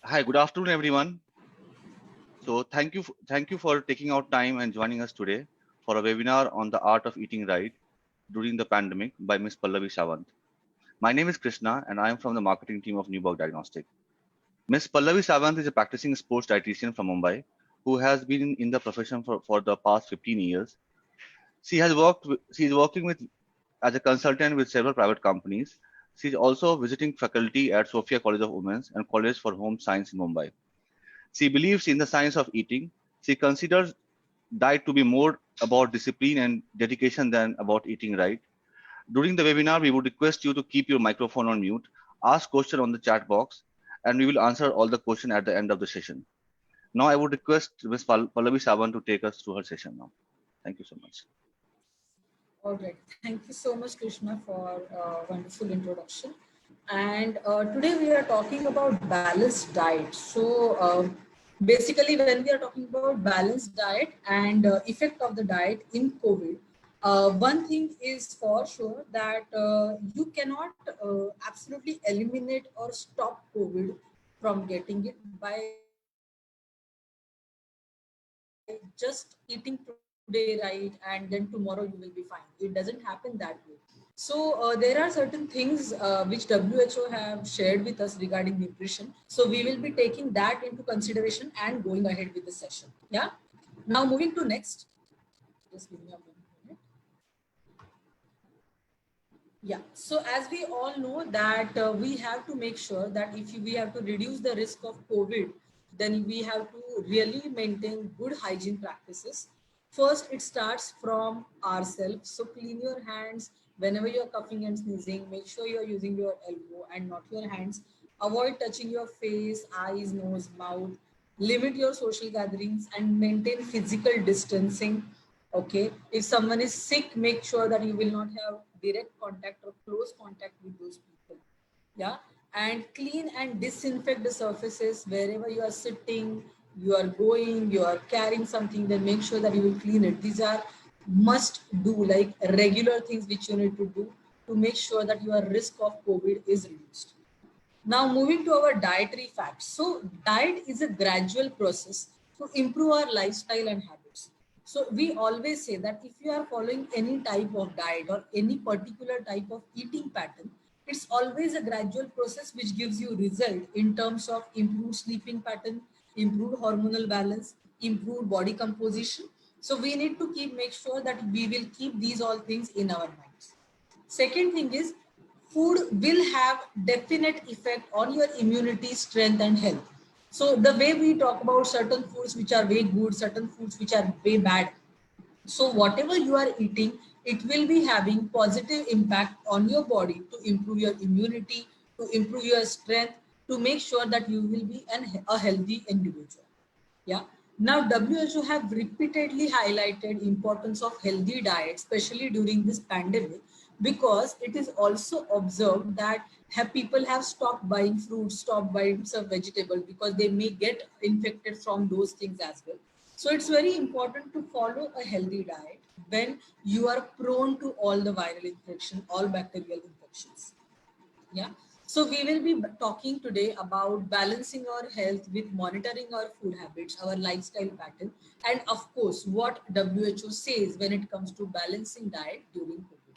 Hi, good afternoon, everyone. So thank you for taking out time and joining us today for a webinar on the art of eating right during the pandemic by Ms. Pallavi Sawant. My name is Krishna and I am from the marketing team of Newburgh Diagnostic. Ms. Pallavi Sawant is a practicing sports dietitian from Mumbai who has been in the profession for the past 15 years. She is working with as a consultant with several private companies. She is also visiting faculty at Sophia College of Women's and College for Home Science in Mumbai. She believes in the science of eating. She considers diet to be more about discipline and dedication than about eating right. During the webinar, we would request you to keep your microphone on mute, ask question on the chat box, and we will answer all the question at the end of the session. Now, I would request Ms. Pallavi Sawan to take us through her session now. Thank you so much. All right. Thank you so much, Krishna, for a wonderful introduction. And today we are talking about balanced diet. Basically, when we are talking about balanced diet and effect of the diet in COVID, one thing is for sure that you cannot absolutely eliminate or stop COVID from getting it by just eating today right and then tomorrow you will be fine. It doesn't happen that way. There are certain things which WHO have shared with us regarding nutrition. So we will be taking that into consideration and going ahead with the session. Yeah. Now moving to next. Just give me a minute. Yeah. So as we all know that we have to make sure that if we have to reduce the risk of COVID, then we have to really maintain good hygiene practices. First, it starts from ourselves. So clean your hands whenever you're coughing and sneezing. Make sure you're using your elbow and not your hands. Avoid touching your face, eyes, nose, mouth. Limit your social gatherings and maintain physical distancing. Okay, if someone is sick, make sure that you will not have direct contact or close contact with those people. Yeah, and clean and disinfect the surfaces wherever you are sitting, you are going, you are carrying something, then make sure that you will clean it. These are must do, like regular things which you need to do to make sure that your risk of COVID is reduced. Now moving to our dietary facts. So diet is a gradual process to improve our lifestyle and habits. So we always say that if you are following any type of diet or any particular type of eating pattern, it's always a gradual process which gives you result in terms of improved sleeping pattern, improved hormonal balance, improved body composition. So we need to make sure that we will keep these all things in our minds. Second thing is food will have definite effect on your immunity, strength and health. So the way we talk about certain foods which are way good, certain foods which are way bad. So whatever you are eating, it will be having positive impact on your body to improve your immunity, to improve your strength, to make sure that you will be a healthy individual. Yeah. Now WHO have repeatedly highlighted importance of healthy diet, especially during this pandemic, because it is also observed that people have stopped buying fruits, stopped buying some vegetables because they may get infected from those things as well. So it's very important to follow a healthy diet when you are prone to all the viral infection, all bacterial infections. Yeah. So we will be talking today about balancing our health with monitoring our food habits, our lifestyle pattern, and of course, what WHO says when it comes to balancing diet during COVID.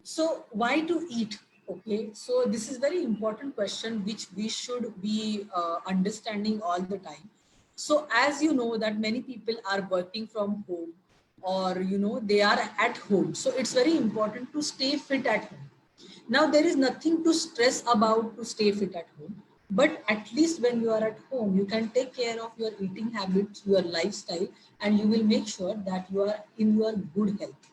So why to eat? Okay, so this is very important question which we should be understanding all the time. So as you know that many people are working from home or they are at home. So it's very important to stay fit at home. Now there is nothing to stress about to stay fit at home. But at least when you are at home, you can take care of your eating habits, your lifestyle, and you will make sure that you are in your good health.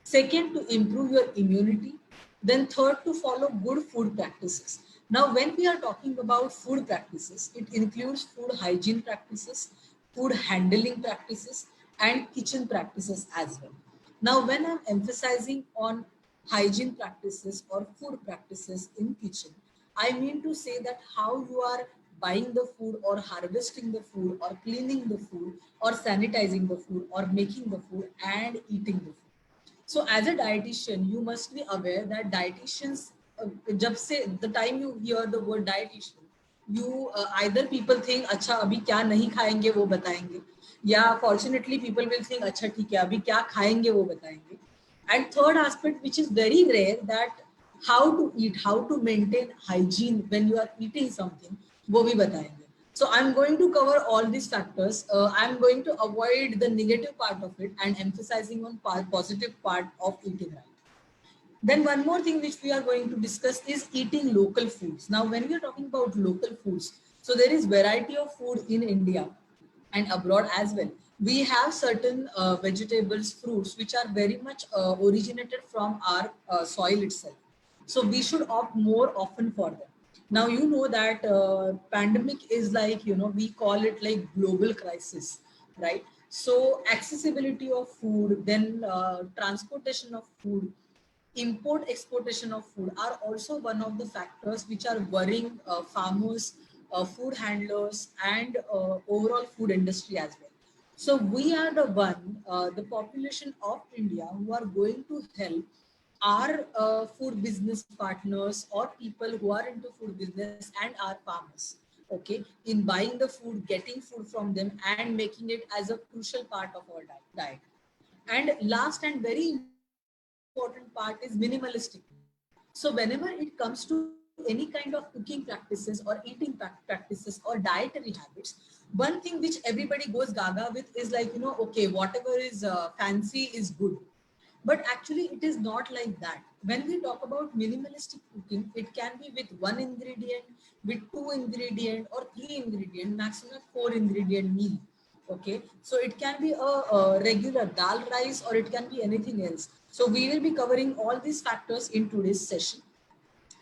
Second, to improve your immunity. Then third, to follow good food practices. Now, when we are talking about food practices, it includes food hygiene practices, food handling practices, and kitchen practices as well. Now, when I'm emphasizing on hygiene practices or food practices in kitchen, I mean to say that how you are buying the food or harvesting the food or cleaning the food or sanitizing the food or making the food and eating the food. So as a dietitian, you must be aware that dietitians, जब से the time you hear the word dietitian, you either people think अच्छा अभी क्या नहीं खाएंगे वो बताएंगे, या fortunately people will think अच्छा ठीक है अभी क्या खाएंगे वो बताएंगे. And third aspect which is very rare, that how to eat, how to maintain hygiene when you are eating something, वो भी बताएंगे. So I'm going to cover all these factors. I'm going to avoid the negative part of it and emphasizing on positive part of eating right. Then one more thing which we are going to discuss is eating local foods. Now, when we are talking about local foods, so there is variety of food in India and abroad as well. We have certain vegetables, fruits, which are very much originated from our soil itself. So we should opt more often for them. Now, you know that pandemic is like, we call it like global crisis, right? So accessibility of food, then transportation of food, import exportation of food are also one of the factors which are worrying farmers, food handlers, and overall food industry as well. So we are the one, the population of India, who are going to help our food business partners or people who are into food business and our farmers, okay, in buying the food, getting food from them, and making it as a crucial part of our diet. And last and very important part is minimalistic. So whenever it comes to any kind of cooking practices or eating practices or dietary habits, one thing which everybody goes gaga with is like, okay, whatever is fancy is good. But actually, it is not like that. When we talk about minimalistic cooking, it can be with one ingredient, with two ingredient, or three ingredient, maximum four ingredient meal. Okay, so it can be a regular dal rice, or it can be anything else. So we will be covering all these factors in today's session.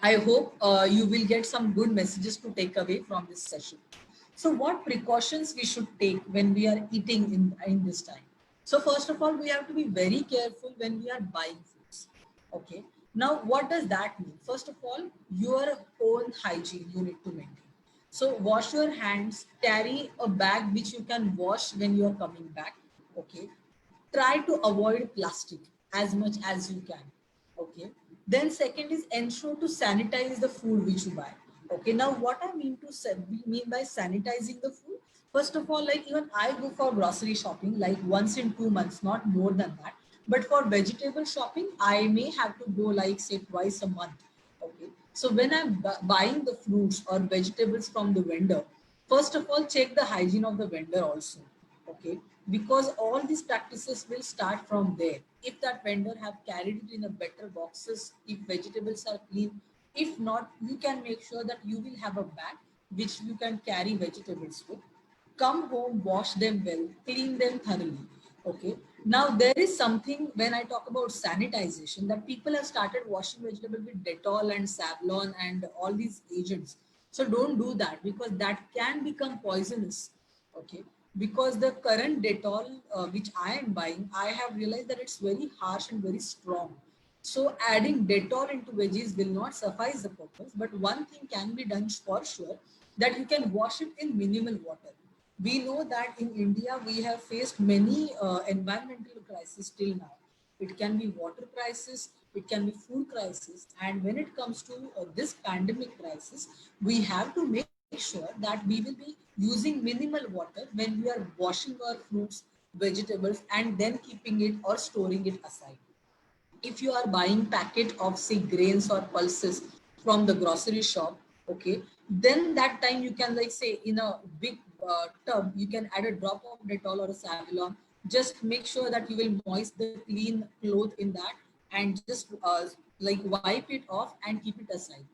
I hope you will get some good messages to take away from this session. So, what precautions we should take when we are eating in this time? So, first of all, we have to be very careful when we are buying foods. Okay. Now, what does that mean? First of all, your own hygiene you need to maintain. So, wash your hands, carry a bag which you can wash when you are coming back. Okay. Try to avoid plastic as much as you can. Okay. Then second is ensure to sanitize the food which you buy. Okay. Now what I mean to mean by sanitizing the food, first of all, like even I go for grocery shopping like once in 2 months, not more than that. But for vegetable shopping, I may have to go like say twice a month. Okay. So when I'm buying the fruits or vegetables from the vendor, first of all, check the hygiene of the vendor also. Okay, because all these practices will start from there. If that vendor have carried it in a better boxes, if vegetables are clean, if not, you can make sure that you will have a bag which you can carry vegetables with. Come home, wash them well, clean them thoroughly. Okay. Now there is something when I talk about sanitization, that people have started washing vegetable with Dettol and Savlon and all these agents. So don't do that, because that can become poisonous. Okay. Because the current Dettol which I am buying, I have realized that it's very harsh and very strong. So adding Dettol into veggies will not suffice the purpose. But one thing can be done for sure, that you can wash it in minimal water. We know that in India we have faced many environmental crises till now. It can be water crisis, it can be food crisis, and when it comes to this pandemic crisis, we have to make sure that we will be using minimal water when we are washing our fruits, vegetables, and then keeping it or storing it aside. If you are buying packet of say grains or pulses from the grocery shop, okay, then that time you can like say in a big tub you can add a drop of Dettol or a Savlon. Just make sure that you will moist the clean cloth in that, and just like wipe it off and keep it aside.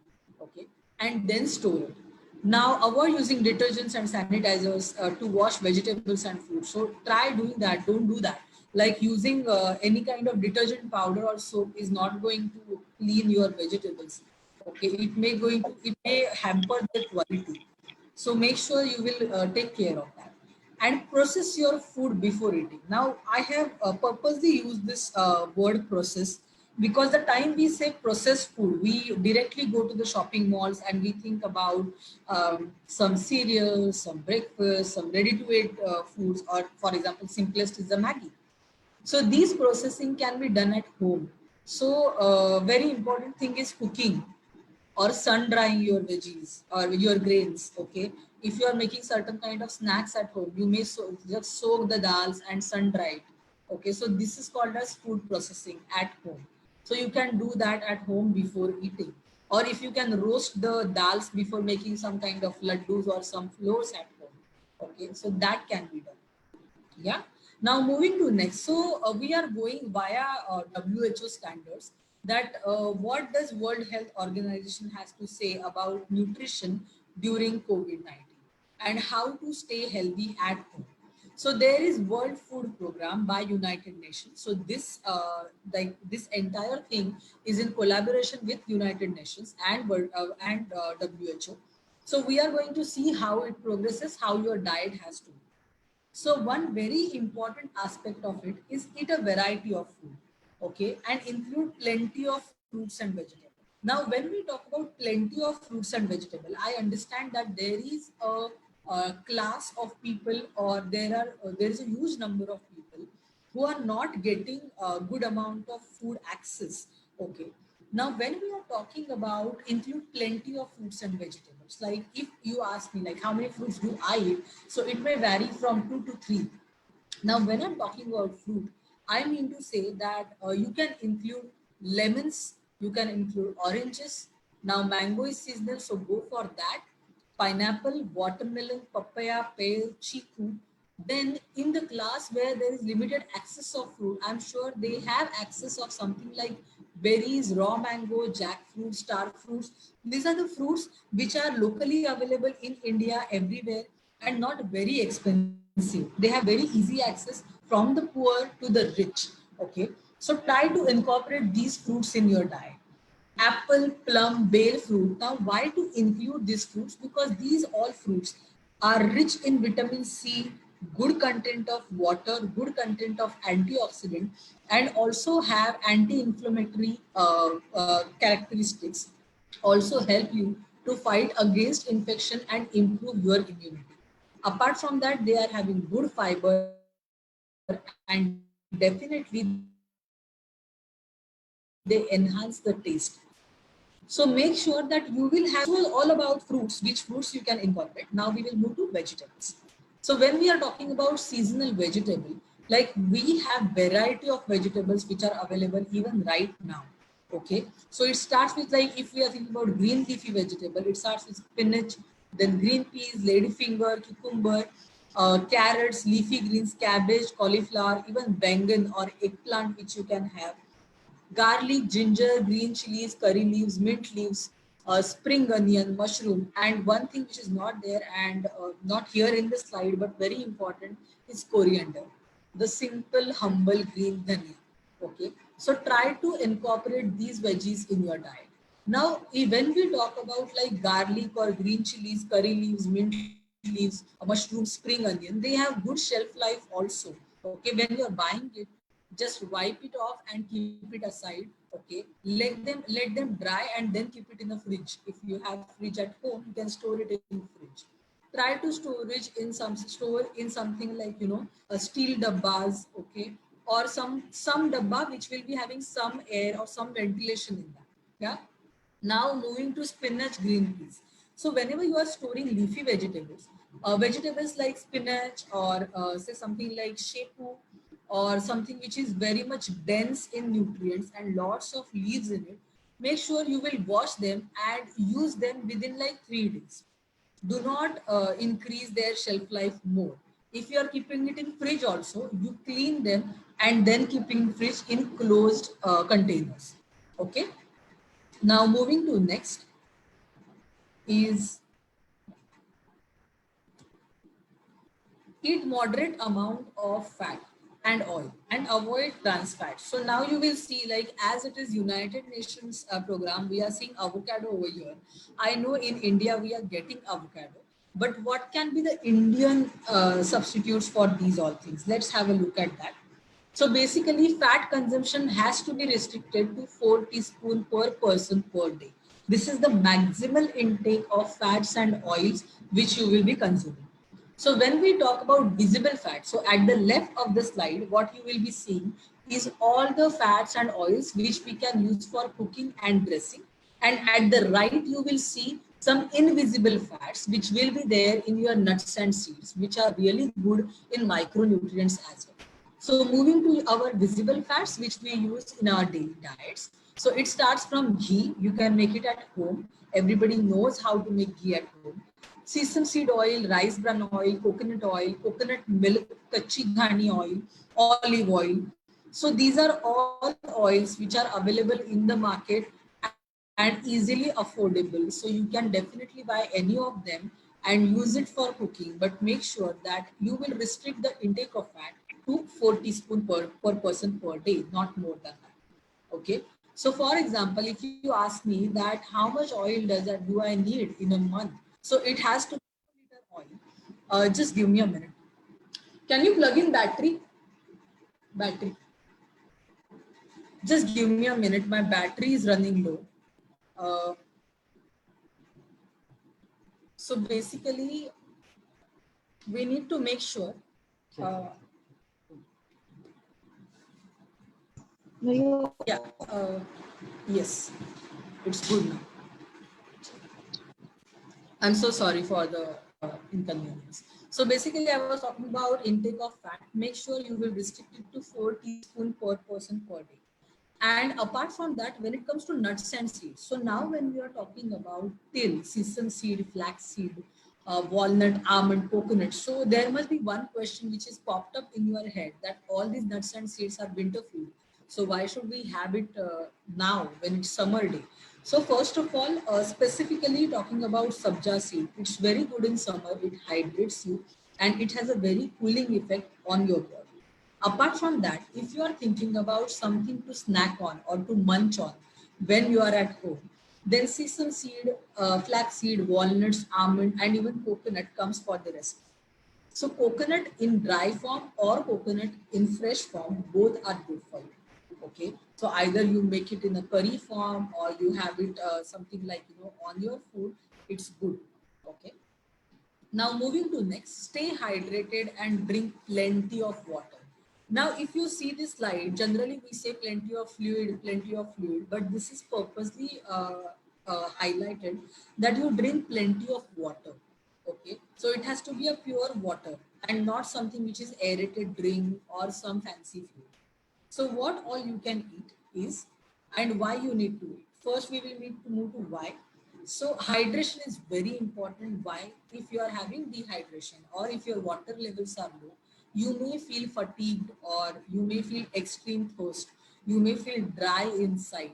Okay, and then store it. Now avoid using detergents and sanitizers to wash vegetables and food. So try doing that, don't do that. Like using any kind of detergent powder or soap is not going to clean your vegetables. Okay, it may hamper their quality. So make sure you will take care of that, and process your food before eating. Now I have purposely used this word process, because the time we say processed food, we directly go to the shopping malls and we think about some cereals, some breakfast, some ready to eat foods, or for example simplest is the Maggie. So these processing can be done at home. So very important thing is cooking or sun drying your veggies or your grains. Okay, if you are making certain kind of snacks at home, you may just soak the dals and sun dry it. Okay, so this is called as food processing at home. So you can do that at home before eating, or if you can roast the dals before making some kind of laddus or some flours at home. Okay, so that can be done. Yeah. Now moving to next. So we are going via WHO standards. That what does World Health Organization has to say about nutrition during COVID-19 and how to stay healthy at home. So there is World Food Program by United Nations. So this this entire thing is in collaboration with United Nations and WHO. So we are going to see how it progresses, how your diet has to be. So one very important aspect of it is eat a variety of food, okay, and include plenty of fruits and vegetables. Now, when we talk about plenty of fruits and vegetables, I understand that there is a class of people, or there is a huge number of people who are not getting a good amount of food access. Okay. Now, when we are talking about include plenty of fruits and vegetables, like if you ask me, like how many fruits do I eat? So it may vary from 2 to 3. Now, when I'm talking about fruit, I mean to say that you can include lemons, you can include oranges. Now, mango is seasonal, so go for that. Pineapple, watermelon, papaya, pear, chiku. Then, in the class where there is limited access of fruit, I'm sure they have access of something like berries, raw mango, jackfruit, star fruits. These are the fruits which are locally available in India everywhere and not very expensive. They have very easy access from the poor to the rich. Okay, so try to incorporate these fruits in your diet. Apple, plum, bale fruit. Now, why to include these fruits? Because these all fruits are rich in vitamin C, good content of water, good content of antioxidant, and also have anti-inflammatory characteristics. Also help you to fight against infection and improve your immunity. Apart from that, they are having good fiber, and definitely they enhance the taste. So make sure that you will have these fruits in your diet. Now, this was all about fruits, which fruits you can incorporate. Now we will move to vegetables. So when we are talking about seasonal vegetable, like we have variety of vegetables which are available even right now. Okay, so it starts with, like if we are thinking about green leafy vegetable, it starts with spinach, then green peas, ladyfinger, cucumber, carrots, leafy greens, cabbage, cauliflower, even bangan or eggplant, which you can have. Garlic, ginger, green chilies, curry leaves, mint leaves, spring onion, mushroom, and one thing which is not there and not here in the slide but very important is coriander, the simple, humble green dhania. Okay, so try to incorporate these veggies in your diet. Now, when we talk about like garlic or green chilies, curry leaves, mint leaves, mushroom, spring onion, they have good shelf life also. Okay, when you're buying it, just wipe it off and keep it aside. Okay, let them dry and then keep it in the fridge. If you have fridge at home, you can store it in fridge. Try to store in something like, a steel dabbas. Okay, or some dabba which will be having some air or some ventilation in that. Yeah. Now moving to spinach, green peas. So whenever you are storing leafy vegetables, vegetables like spinach or say something like shepu or something which is very much dense in nutrients and lots of leaves in it, make sure you will wash them and use them within like 3 days. Do not increase their shelf life more. If you are keeping it in fridge also, you clean them and then keeping in fridge in closed containers. Okay. Now moving to next is eat moderate amount of fat and oil and avoid trans fat. So now you will see, like as it is United Nations program, we are seeing avocado over here. I know in India we are getting avocado, but what can be the Indian substitutes for these all things? Let's have a look at that. So basically, fat consumption has to be restricted to 4 teaspoons per person per day. This is the maximal intake of fats and oils which you will be consuming. So when we talk about visible fat, so at the left of the slide, what you will be seeing is all the fats and oils which we can use for cooking and dressing. And at the right, you will see some invisible fats which will be there in your nuts and seeds, which are really good in micronutrients as well. So moving to our visible fats, which we use in our daily diets. So it starts from ghee. You can make it at home. Everybody knows how to make ghee at home. Sesame seed oil, rice bran oil, coconut milk, kachi ghani oil, olive oil. So these are all oils which are available in the market and easily affordable. So you can definitely buy any of them and use it for cooking. But make sure that you will restrict the intake of fat to 4 teaspoon per person per day, not more than that. Okay. So for example, if you ask me that how much oil do I need in a month? So it has to be 1 liter oil. Just give me a minute. Can you plug in battery? Battery. Just give me a minute. My battery is running low. Uh, so basically, we need to make sure. Uh, yeah. Yes, it's good now. I'm so sorry for the inconvenience. So basically, I was talking about intake of fat. Make sure you will restrict it to 4 teaspoon per person per day. And apart from that, when it comes to nuts and seeds, so now when we are talking about till, sesame seed, flax seed, walnut, almond, coconut, so there must be one question which is popped up in your head that all these nuts and seeds are winter food. So why should we have it now when it's summer day? So first of all, specifically talking about sabja seed, it's very good in summer. It hydrates you and it has a very cooling effect on your body. Apart from that, if you are thinking about something to snack on or to munch on when you are at home, then sesame seed, flax seed, walnuts, almond, and even coconut comes for the rest. So coconut in dry form or coconut in fresh form, both are good for you. Okay. So either you make it in a curry form or you have it something like, on your food, it's good. Okay. Now moving to next, stay hydrated and drink plenty of water. Now, if you see this slide, generally we say plenty of fluid, but this is purposely highlighted that you drink plenty of water. Okay, so it has to be a pure water and not something which is aerated drink or some fancy fluid. So what all you can eat is and why you need to eat. First, we will need to move to why. So hydration is very important. Why? If you are having dehydration or if your water levels are low, you may feel fatigued or you may feel extreme thirst. You may feel dry inside.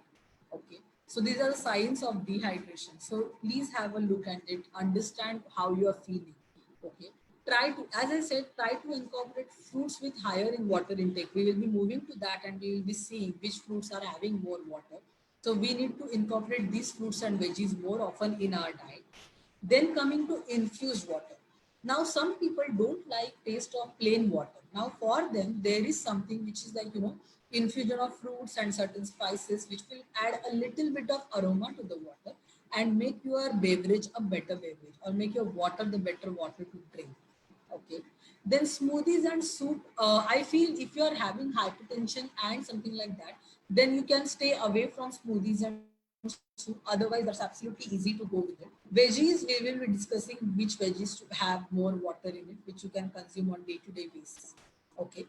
Okay. So these are the signs of dehydration. So please have a look at it, understand how you are feeling. Okay. Try to, as I said, try to incorporate fruits with higher in water intake. We will be moving to that and we will be seeing which fruits are having more water. So we need to incorporate these fruits and veggies more often in our diet. Then coming to infused water. Now some people don't like taste of plain water. Now for them there is something which is like infusion of fruits and certain spices which will add a little bit of aroma to the water and make your beverage a better beverage or make your water the better water to drink. Okay. Then smoothies and soup. I feel if you are having hypertension and something like that, then you can stay away from smoothies and soup. Otherwise, that's absolutely easy to go with it. Veggies, we will be discussing which veggies to have more water in it, which you can consume on day-to-day basis. Okay.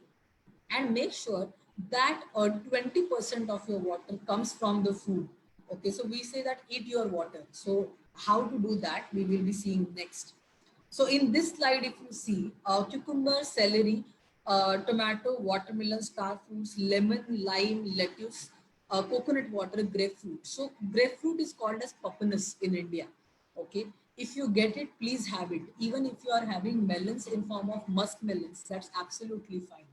And make sure that 20% of your water comes from the food. Okay, so we say that eat your water. So how to do that we will be seeing next. So in this slide, if you see cucumber, celery, tomato, watermelon, star fruits, lemon, lime, lettuce, coconut water, grapefruit. So grapefruit is called as papinus in India. Okay. If you get it, please have it. Even if you are having melons in form of musk melons, that's absolutely fine.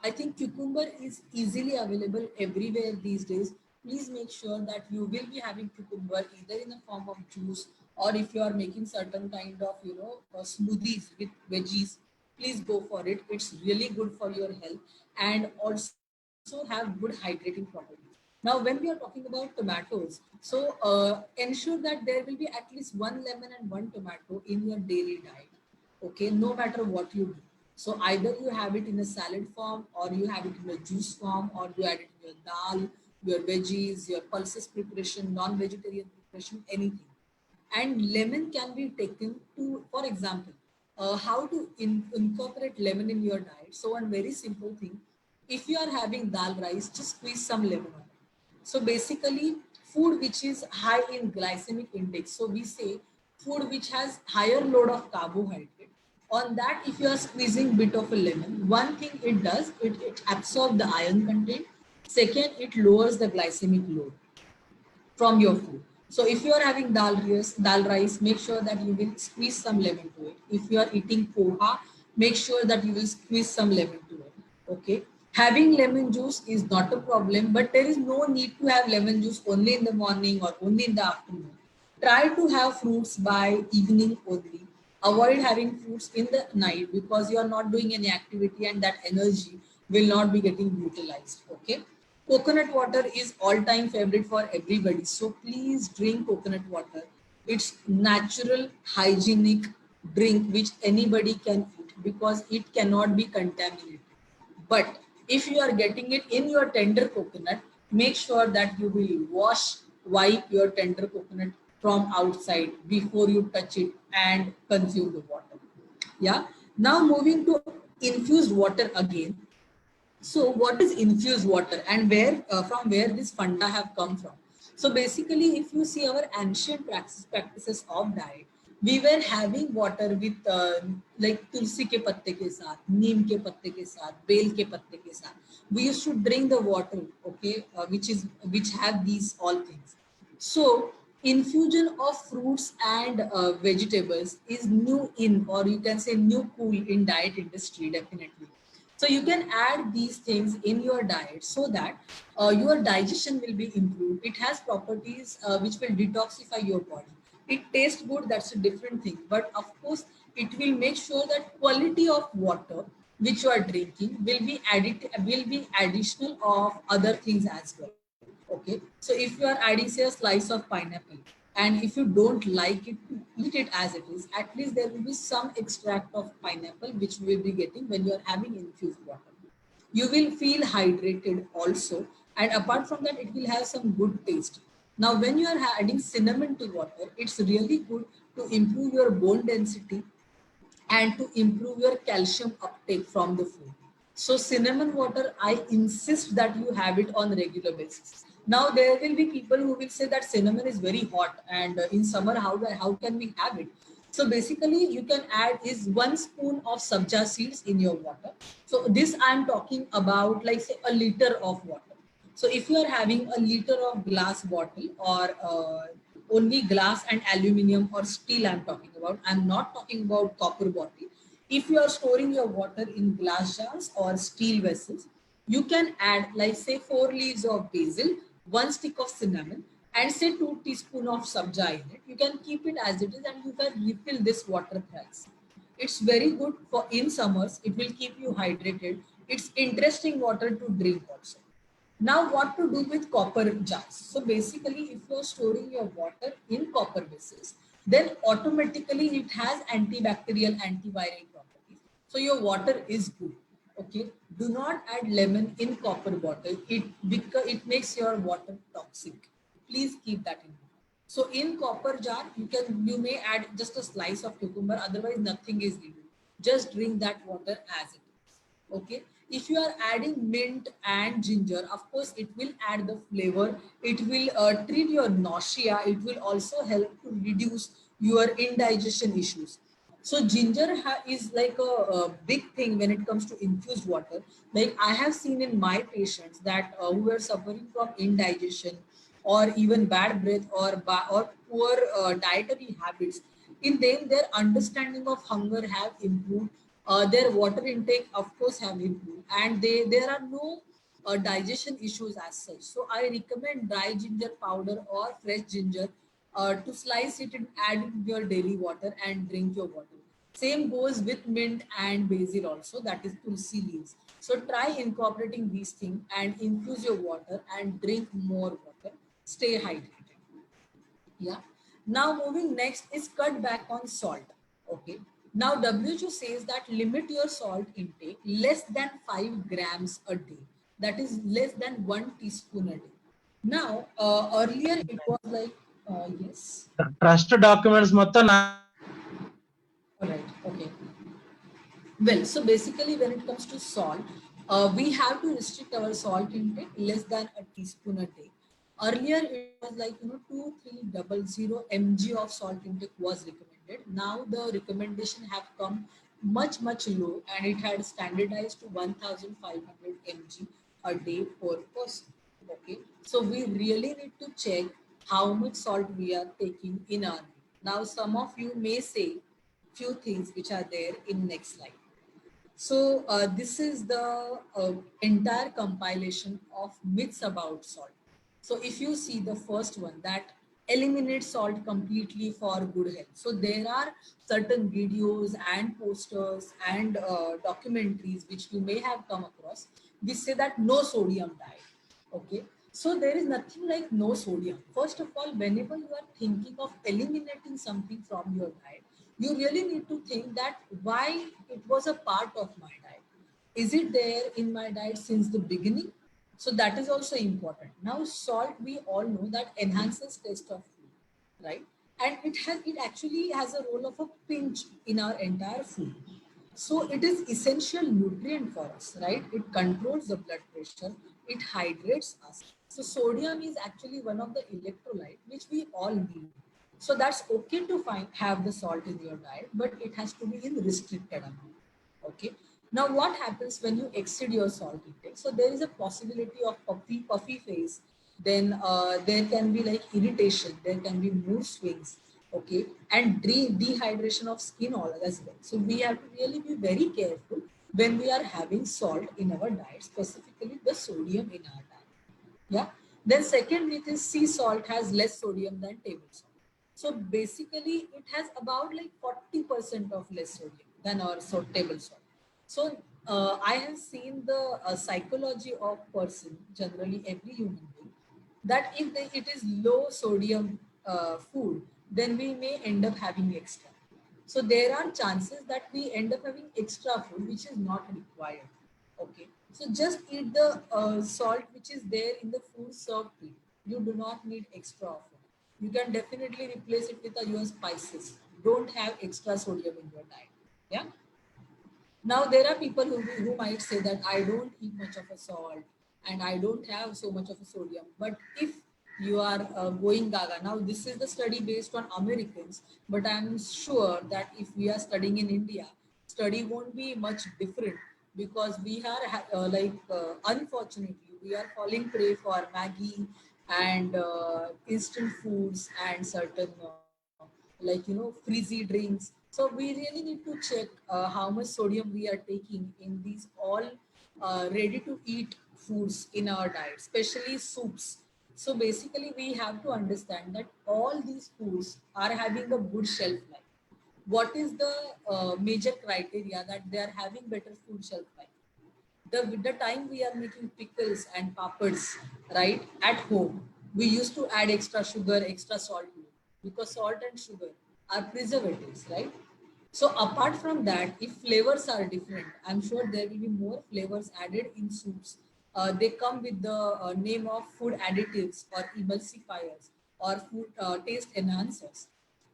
I think cucumber is easily available everywhere these days. Please make sure that you will be having cucumber either in the form of juice or if you are making certain kind of smoothies with veggies, please go for it. It's really good for your health and also have good hydrating properties. Now, when we are talking about tomatoes, so ensure that there will be at least one lemon and one tomato in your daily diet. Okay, no matter what you do. So either you have it in a salad form or you have it in a juice form or you add it in your dal, your veggies, your pulses preparation, non-vegetarian depression, anything. And lemon can be taken to, for example, how to incorporate lemon in your diet. So one very simple thing, if you are having dal rice, just squeeze some lemon on it. So basically, food which is high in glycemic index, so we say food which has higher load of carbohydrate, on that if you are squeezing bit of a lemon, one thing it does, it absorbs the iron content. Second, it lowers the glycemic load from your food. So if you are having dal rice, make sure that you will squeeze some lemon to it. If you are eating poha, make sure that you will squeeze some lemon to it. Okay. Having lemon juice is not a problem, but there is no need to have lemon juice only in the morning or only in the afternoon. Try to have fruits by evening only. Avoid having fruits in the night because you are not doing any activity and that energy will not be getting utilized. Okay. Coconut water is all-time favorite for everybody. So please drink coconut water. It's natural, hygienic drink which anybody can eat because it cannot be contaminated. But if you are getting it in your tender coconut, make sure that you will wipe your tender coconut from outside before you touch it and consume the water. Yeah. Now moving to infused water again. So what is infused water and where from where this funda have come from? So basically, if you see our ancient practices of diet, we were having water with like tulsi ke patte ke साथ, neem ke patte ke साथ, bel ke patte ke साथ. We used to drink the water, okay, which have these all things. So infusion of fruits and vegetables is new in, or you can say new cool in diet industry definitely. So you can add these things in your diet so that your digestion will be improved. It has properties which will detoxify your body. It tastes good, that's a different thing. But of course, it will make sure that quality of water which you are drinking will be additional of other things as well. Okay. So if you are adding say a slice of pineapple and if you don't like it to eat it as it is, at least there will be some extract of pineapple which you will be getting when you are having infused water. You will feel hydrated also, and apart from that, it will have some good taste. Now, when you are adding cinnamon to water, it's really good to improve your bone density and to improve your calcium uptake from the food. So cinnamon water, I insist that you have it on regular basis. Now there will be people who will say that cinnamon is very hot and in summer how can we have it? So basically you can add is 1 spoon of sabja seeds in your water. So this I am talking about like say a liter of water. So if you are having a liter of glass bottle or only glass and aluminum or steel I'm talking about, I'm not talking about copper bottle. If you are storing your water in glass jars or steel vessels, you can add like say 4 leaves of basil, 1 stick of cinnamon and say 2 teaspoons of sabja in it. You can keep it as it is and you can refill this water thrice. It's very good for in summers. It will keep you hydrated. It's interesting water to drink also. Now, what to do with copper jars? So basically, if you're storing your water in copper vessels, then automatically it has antibacterial, antiviral properties. So your water is good. Okay. Do not add lemon in copper bottle. Because it makes your water toxic. Please keep that in mind. So in copper jar, you may add just a slice of cucumber. Otherwise, nothing is needed. Just drink that water as it is. Okay. If you are adding mint and ginger, of course it will add the flavor. It will treat your nausea. It will also help to reduce your indigestion issues. So ginger is like a big thing when it comes to infused water. Like I have seen in my patients that who are suffering from indigestion or even bad breath or poor dietary habits. In them, their understanding of hunger have improved. Their water intake, of course, have improved, and there are no digestion issues as such. So I recommend dry ginger powder or fresh ginger to slice it and add it to your daily water and drink your water. Same goes with mint and basil also, that is tulsi leaves. So try incorporating these things and infuse your water and drink more water. Stay hydrated. Yeah. Now moving next is cut back on salt. Okay. Now WHO says that limit your salt intake less than 5 grams a day. That is less than 1 teaspoon a day. Now earlier it was like Yes. Trust documents మొత్తం All right. Okay. Well, so basically, when it comes to salt, we have to restrict our salt intake less than a teaspoon a day. Earlier, it was like 2300 mg of salt intake was recommended. Now the recommendation have come much low, and it had standardized to 1500 mg a day per person. Okay, so we really need to check how much salt we are taking in our meal. Now, some of you may say few things which are there in next slide. So this is the entire compilation of myths about salt. So if you see the first one, that eliminate salt completely for good health. So there are certain videos and posters and documentaries which you may have come across. We say that no sodium diet. Okay. So there is nothing like no sodium. First of all, whenever you are thinking of eliminating something from your diet, you really need to think that why it was a part of my diet. Is it there in my diet since the beginning? So that is also important. Now, salt, we all know that enhances taste of food, right? And it actually has a role of a pinch in our entire food. So it is essential nutrient for us, right? It controls the blood pressure, it hydrates us. So sodium is actually one of the electrolyte which we all need. So that's okay to have the salt in your diet, but it has to be in restricted amount. Okay. Now, what happens when you exceed your salt intake? So there is a possibility of puffy face. Then there can be like irritation. There can be mood swings. Okay, and dehydration of skin all as well. So we have to really be very careful when we are having salt in our diet, specifically the sodium in our diet. Yeah. Then second myth is sea salt has less sodium than table salt. So basically, it has about like 40% of less sodium than our table salt. So I have seen the psychology of person, generally every human being, that if it is low sodium food, then we may end up having extra. So there are chances that we end up having extra food which is not required. Okay. So just eat the salt which is there in the food served to you. You do not need extra of it. You can definitely replace it with your spices. Don't have extra sodium in your diet. Yeah. Now there are people who might say that I don't eat much of a salt and I don't have so much of a sodium. But if you are going gaga, now this is the study based on Americans, but I'm sure that if we are studying in India, study won't be much different because we are unfortunately we are falling prey for Maggie and instant foods and certain frizzy drinks. So we really need to check how much sodium we are taking in these all ready to eat foods in our diet, especially soups. So basically we have to understand that all these foods are having a good shelf life. What is the major criteria that they are having better food shelf life? With the time we are making pickles and papads right at home, we used to add extra sugar, extra salt to it, because salt and sugar are preservatives, right? So apart from that, if flavors are different, I'm sure there will be more flavors added in soups. They come with the name of food additives or emulsifiers or food taste enhancers.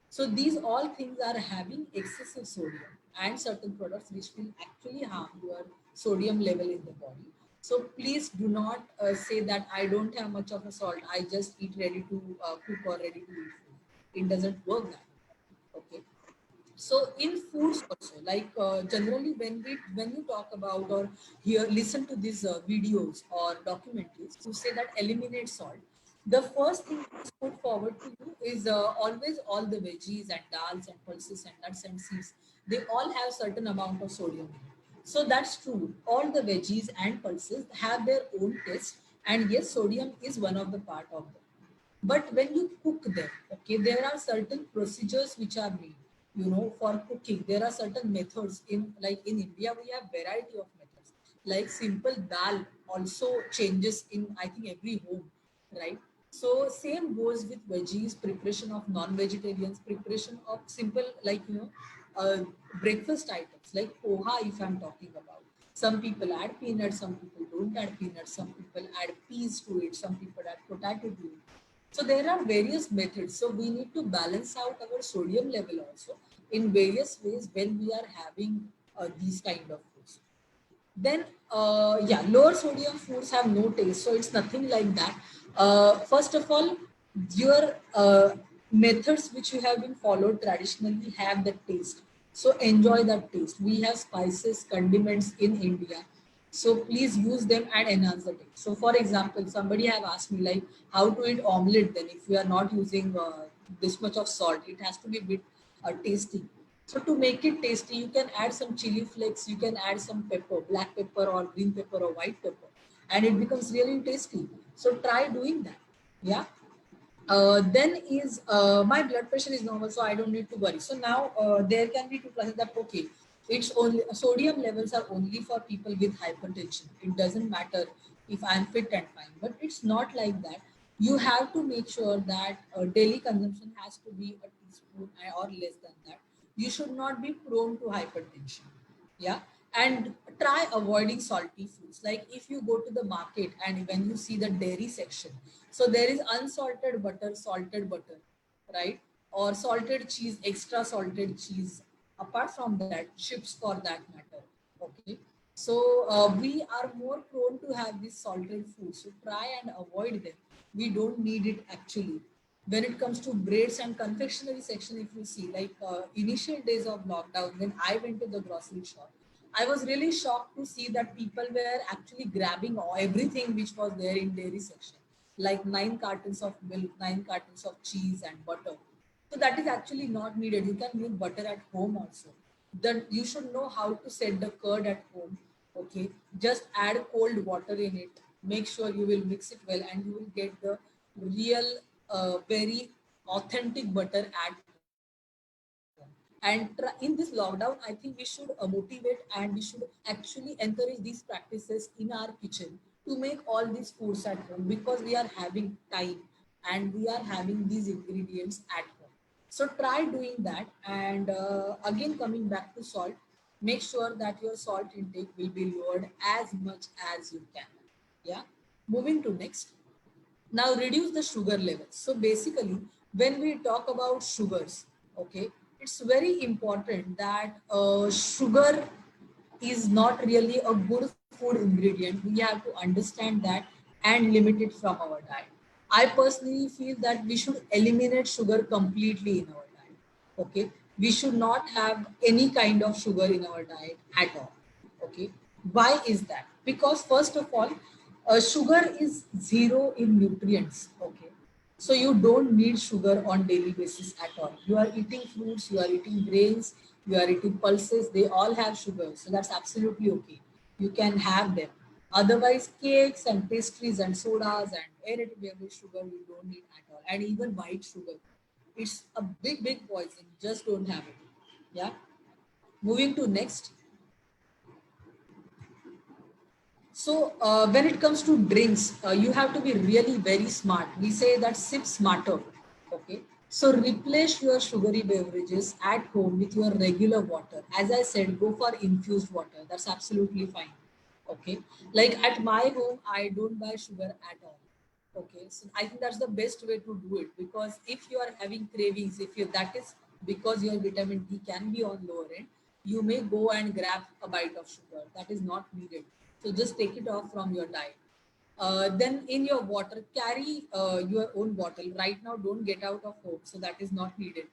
So these all things are having excessive sodium and certain products which will actually harm your sodium level in the body. So please do not say that I don't have much of a salt. I just eat ready to cook or ready to eat food. It doesn't work that way. Okay. So in foods also, like generally when you talk about or hear listen to these videos or documentaries who say that eliminate salt, the first thing that is put forward to you is always all the veggies and dals and pulses and nuts and seeds, they all have certain amount of sodium in it. So that's true, all the veggies and pulses have their own taste, and yes, sodium is one of the part of them. But when you cook them, okay, there are certain procedures which are made, for cooking. There are certain methods like in India, we have variety of methods. Like simple dal also changes in, I think, every home, right? So same goes with veggies, preparation of non-vegetarians, preparation of simple, breakfast items like poha, if I'm talking about. Some people add peanuts, some people don't add peanuts, some people add peas to it, some people add potato to it. So there are various methods. So we need to balance out our sodium level also in various ways when we are having these kind of foods. Then, yeah, lower sodium foods have no taste, so it's nothing like that. First of all, your methods which you have been followed traditionally have that taste. So enjoy that taste. We have spices, condiments in India. So please use them and enhance the taste. So for example, somebody have asked me like how to eat omelette then if we are not using this much of salt. It has to be a bit tasty. So to make it tasty, you can add some chili flakes, you can add some pepper, black pepper or green pepper or white pepper, and it becomes really tasty. So try doing that. Yeah. Then is my blood pressure is normal, so I don't need to worry. So now there can be two classes that okay, it's only sodium levels are only for people with hypertension. It doesn't matter if I'm fit and fine, but it's not like that. You have to make sure that daily consumption has to be a teaspoon or less than that. You should not be prone to hypertension. Yeah. And try avoiding salty foods. Like if you go to the market and when you see the dairy section, so there is unsalted butter, salted butter, right? Or salted cheese, extra salted cheese. Apart from that, chips for that matter. Okay. So we are more prone to have these salted foods. So try and avoid them. We don't need it actually. When it comes to breads and confectionery section, if you see, like initial days of lockdown, when I went to the grocery shop, I was really shocked to see that people were actually grabbing everything which was there in dairy section, like 9 cartons of milk, 9 cartons of cheese and butter. So that is actually not needed. You can make butter at home also. Then you should know how to set the curd at home. Okay, just add cold water in it. Make sure you will mix it well, and you will get the real, very authentic butter at home. And in this lockdown, I think we should motivate and we should actually encourage these practices in our kitchen to make all these foods at home because we are having time and we are having these ingredients at home. So try doing that. And again, coming back to salt, make sure that your salt intake will be lowered as much as you can. Yeah. Moving to next. Now reduce the sugar levels. So basically, when we talk about sugars, okay, it's very important that sugar is not really a good food ingredient. We have to understand that and limit it from our diet. I personally feel that we should eliminate sugar completely in our diet. Okay, we should not have any kind of sugar in our diet at all. Okay, why is that? Because first of all, sugar is zero in nutrients. Okay, so you don't need sugar on daily basis at all. You are eating fruits, you are eating grains, you are eating pulses, they all have sugar, so that's absolutely okay. You can have them. Otherwise, cakes and pastries and sodas and anything with sugar you don't need at all, and even white sugar, it's a big poison. Just don't have it. Yeah. Moving to next. So when it comes to drinks, you have to be really very smart. We say that sip smarter. Okay. So replace your sugary beverages at home with your regular water. As I said, go for infused water. That's absolutely fine. Okay. Like at my home, I don't buy sugar at all. Okay. So I think that's the best way to do it because if you are having cravings, if you that is because your vitamin D can be on lower end, you may go and grab a bite of sugar. That is not needed. So just take it off from your diet. Then in your water, carry your own bottle. Right now, don't get out of home. So that is not needed.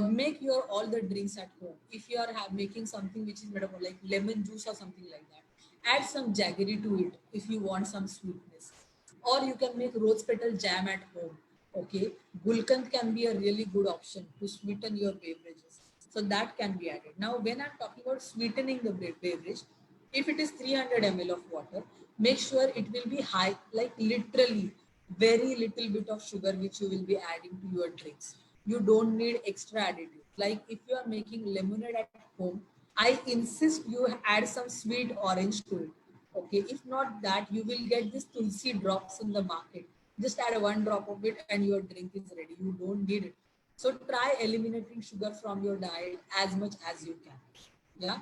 Make your all the drinks at home. If you are making something which is made of like lemon juice or something like that, add some jaggery to it if you want some sweetness. Or you can make rose petal jam at home. Okay, gulkand can be a really good option to sweeten your beverages. So that can be added. Now, when I'm talking about sweetening the beverage, if it is 300 ml of water, make sure it will be high, like literally very little bit of sugar which you will be adding to your drinks. You don't need extra additive. Like if you are making lemonade at home, I insist you add some sweet orange to it. Okay, if not that, you will get this tulsi drops in the market. Just add 1 drop of it and your drink is ready. You don't need it. So try eliminating sugar from your diet as much as you can. Yeah.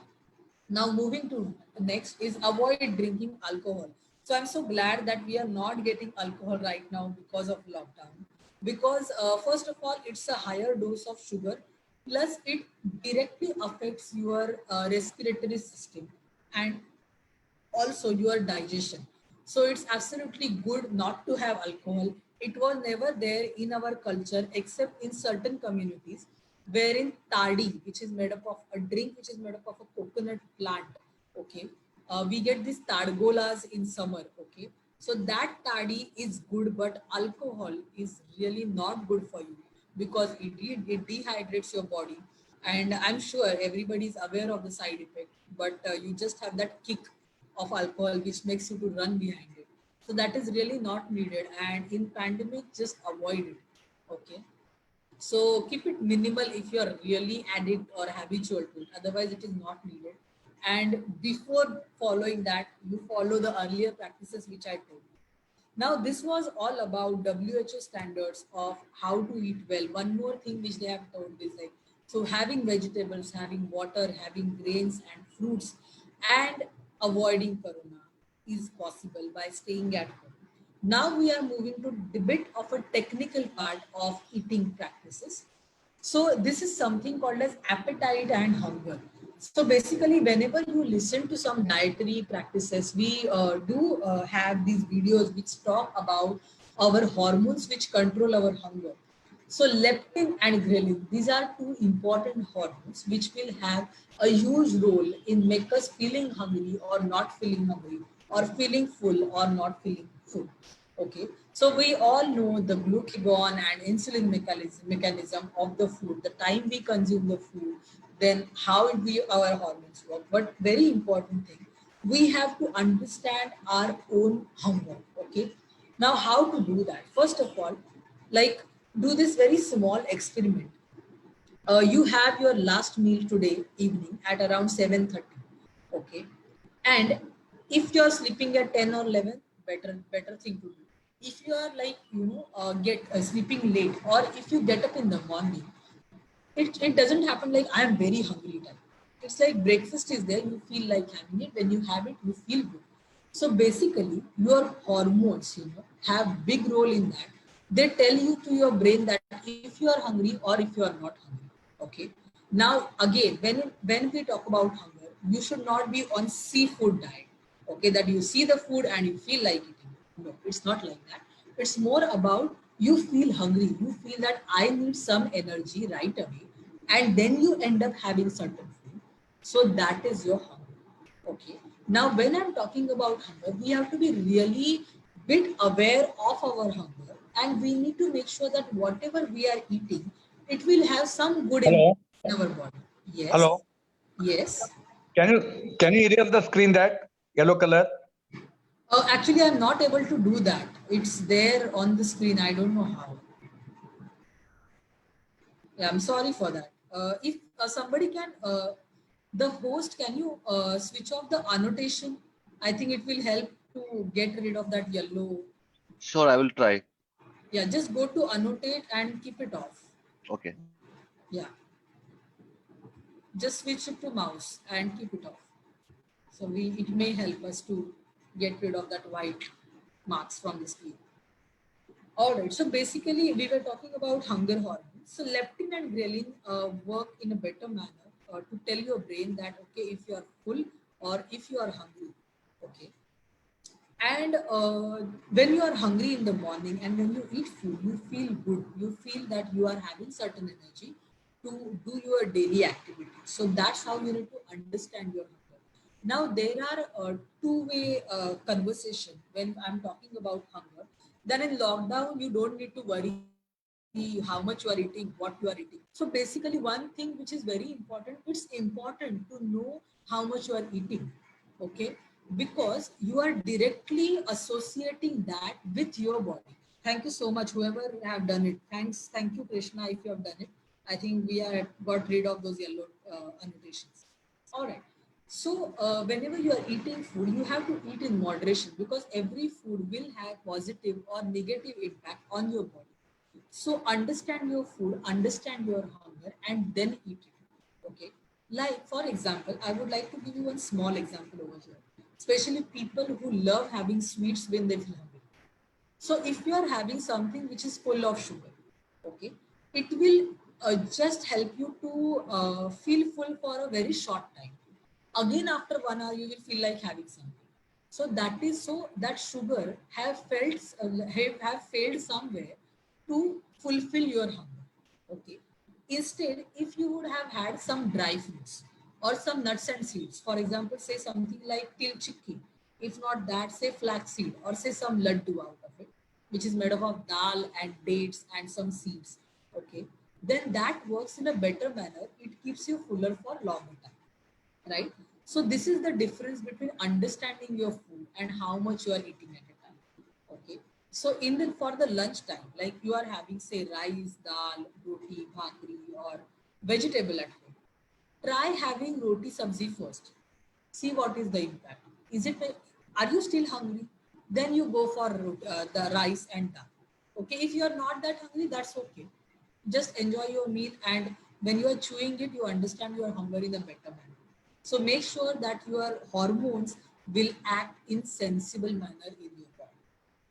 Now moving to next is avoid drinking alcohol. So I'm so glad that we are not getting alcohol right now because of lockdown. because first of all, it's a higher dose of sugar, plus it directly affects your respiratory system and also your digestion. So it's absolutely good not to have alcohol. It was never there in our culture except in certain communities wherein tadi, which is made up of a drink which is made up of a coconut plant. Okay. We get these tadgolas in summer. Okay. So that tadi is good, but alcohol is really not good for you because it dehydrates your body. And I'm sure everybody is aware of the side effect, but you just have that kick of alcohol which makes you to run behind it. So that is really not needed, and in pandemic just avoid it. Okay, so keep it minimal if you are really addict or habitual to it, otherwise it is not needed. And before following that, you follow the earlier practices which I told you. Now, this was all about WHO standards of how to eat well. One more thing which they have told is like, so having vegetables, having water, having grains and fruits, and avoiding corona is possible by staying at home. Now we are moving to debate of a technical part of eating practices. So this is something called as appetite and hunger. So basically, whenever you listen to some dietary practices, we do have these videos which talk about our hormones which control our hunger. So leptin and ghrelin, these are two important hormones which will have a huge role in make us feeling hungry or not feeling hungry, or feeling full or not feeling full. Okay, so we all know the glucagon and insulin mechanism of the food, the time we consume the food, then how our hormones work. But very important thing, we have to understand our own hunger. Okay, now how to do that? First of all, like, do this very small experiment. You have your last meal today evening at around 7:30. Okay, and if you're sleeping at 10 or 11, better thing to do. If you are like, get sleeping late, or if you get up in the morning, it doesn't happen like I am very hungry type. It's like breakfast is there, you feel like having it. When you have it, you feel good. So basically, your hormones, have big role in that. They tell you to your brain that if you are hungry or if you are not hungry. Okay. Now again, when we talk about hunger, you should not be on seafood diet. Okay, that you see the food and you feel like eating. No, it's not like that. It's more about you feel hungry, you feel that I need some energy right away, and then you end up having certain food. So that is your hunger. Okay, now when I'm talking about hunger, we have to be really bit aware of our hunger, and we need to make sure that whatever we are eating, it will have some good Hello. impact in our body. Yes. Hello. Yes. Can you erase the screen that yellow color? Actually, I'm not able to do that. It's there on the screen. I don't know how. Yeah, I'm sorry for that. If somebody can, the host, can you switch off the annotation? I think it will help to get rid of that yellow. Sure, I will try. Yeah, just go to annotate and keep it off. Okay. Yeah, just switch it to mouse and keep it off. So it may help us to get rid of that white marks from the screen. All right. So basically, we were talking about hunger hormones. So leptin and ghrelin work in a better manner to tell your brain that okay, if you are full or if you are hungry. Okay. And when you are hungry in the morning and when you eat food, you feel good. You feel that you are having certain energy to do your daily activities. So that's how you need to understand your hunger. Now there are two-way conversation when I'm talking about hunger. Then in lockdown, you don't need to worry how much you are eating, what you are eating. So basically, one thing which is very important, it's important to know how much you are eating. Okay, because you are directly associating that with your body. Thank you so much, whoever have done it. Thank you, Krishna, if you have done it. I think we are got rid of those yellow annotations. All right. So whenever you are eating food, you have to eat in moderation because every food will have positive or negative impact on your body. So understand your food, understand your hunger, and then eat it. Okay. Like for example, I would like to give you one small example over here. Especially people who love having sweets when they feel hungry. So if you are having something which is full of sugar, Okay, it will just help you to feel full for a very short time. Again, after 1 hour, you will feel like having something. So that is so that sugar have failed somewhere to fulfill your hunger. Okay. Instead, if you would have had some dry fruits or some nuts and seeds, for example, say something like til chikki, if not that, say flaxseed or say some laddu out of it, which is made up of dal and dates and some seeds. Okay. Then that works in a better manner. It keeps you fuller for longer time, right? So this is the difference between understanding your food and how much you are eating at a time. Okay. So in the for the lunch time, like you are having say rice, dal, roti, bhakri, or vegetable at home. Try having roti sabzi first. See what is the impact. Is it? Are you still hungry? Then you go for the rice and dal. Okay. If you are not that hungry, that's okay. Just enjoy your meal, and when you are chewing it, you understand your hunger in a better manner. So make sure that your hormones will act in sensible manner in your body.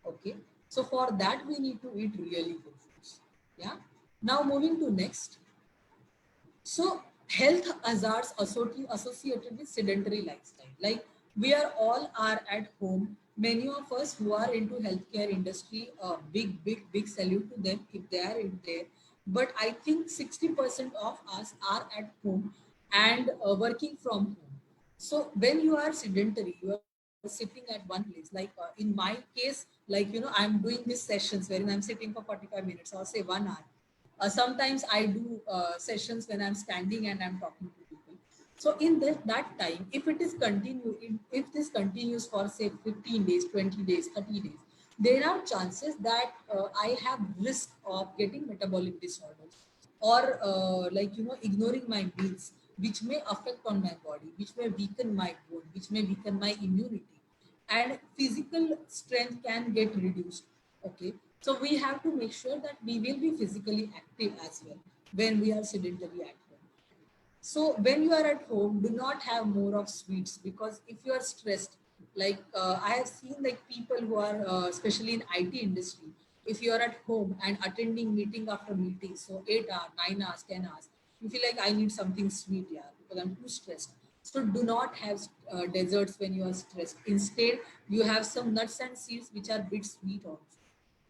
Okay. So for that, we need to eat really good foods. Yeah. Now moving to next. So health hazards associated with sedentary lifestyle. Like we are all are at home. Many of us who are into healthcare industry, big salute to them if they are in there. But I think 60% of us are at home and working from home. So when you are sedentary, you are sitting at one place. Like in my case, like I'm doing these sessions wherein I'm sitting for 45 minutes or say 1 hour. Sometimes I do sessions when I'm standing and I'm talking to people. So in that time, if it is if this continues for say 15 days, 20 days, 30 days, there are chances that I have risk of getting metabolic disorders or ignoring my meals, which may affect on my body, which may weaken my bone, which may weaken my immunity, and physical strength can get reduced. Okay, so we have to make sure that we will be physically active as well when we are sedentary at home. So when you are at home, do not have more of sweets, because if you are stressed, like I have seen like people who are especially in IT industry, if you are at home and attending meeting after meeting, so 8 hours, 9 hours, 10 hours, you feel like I need something sweet, yeah, because I'm too stressed. So do not have desserts when you are stressed. Instead, you have some nuts and seeds which are bit sweet also.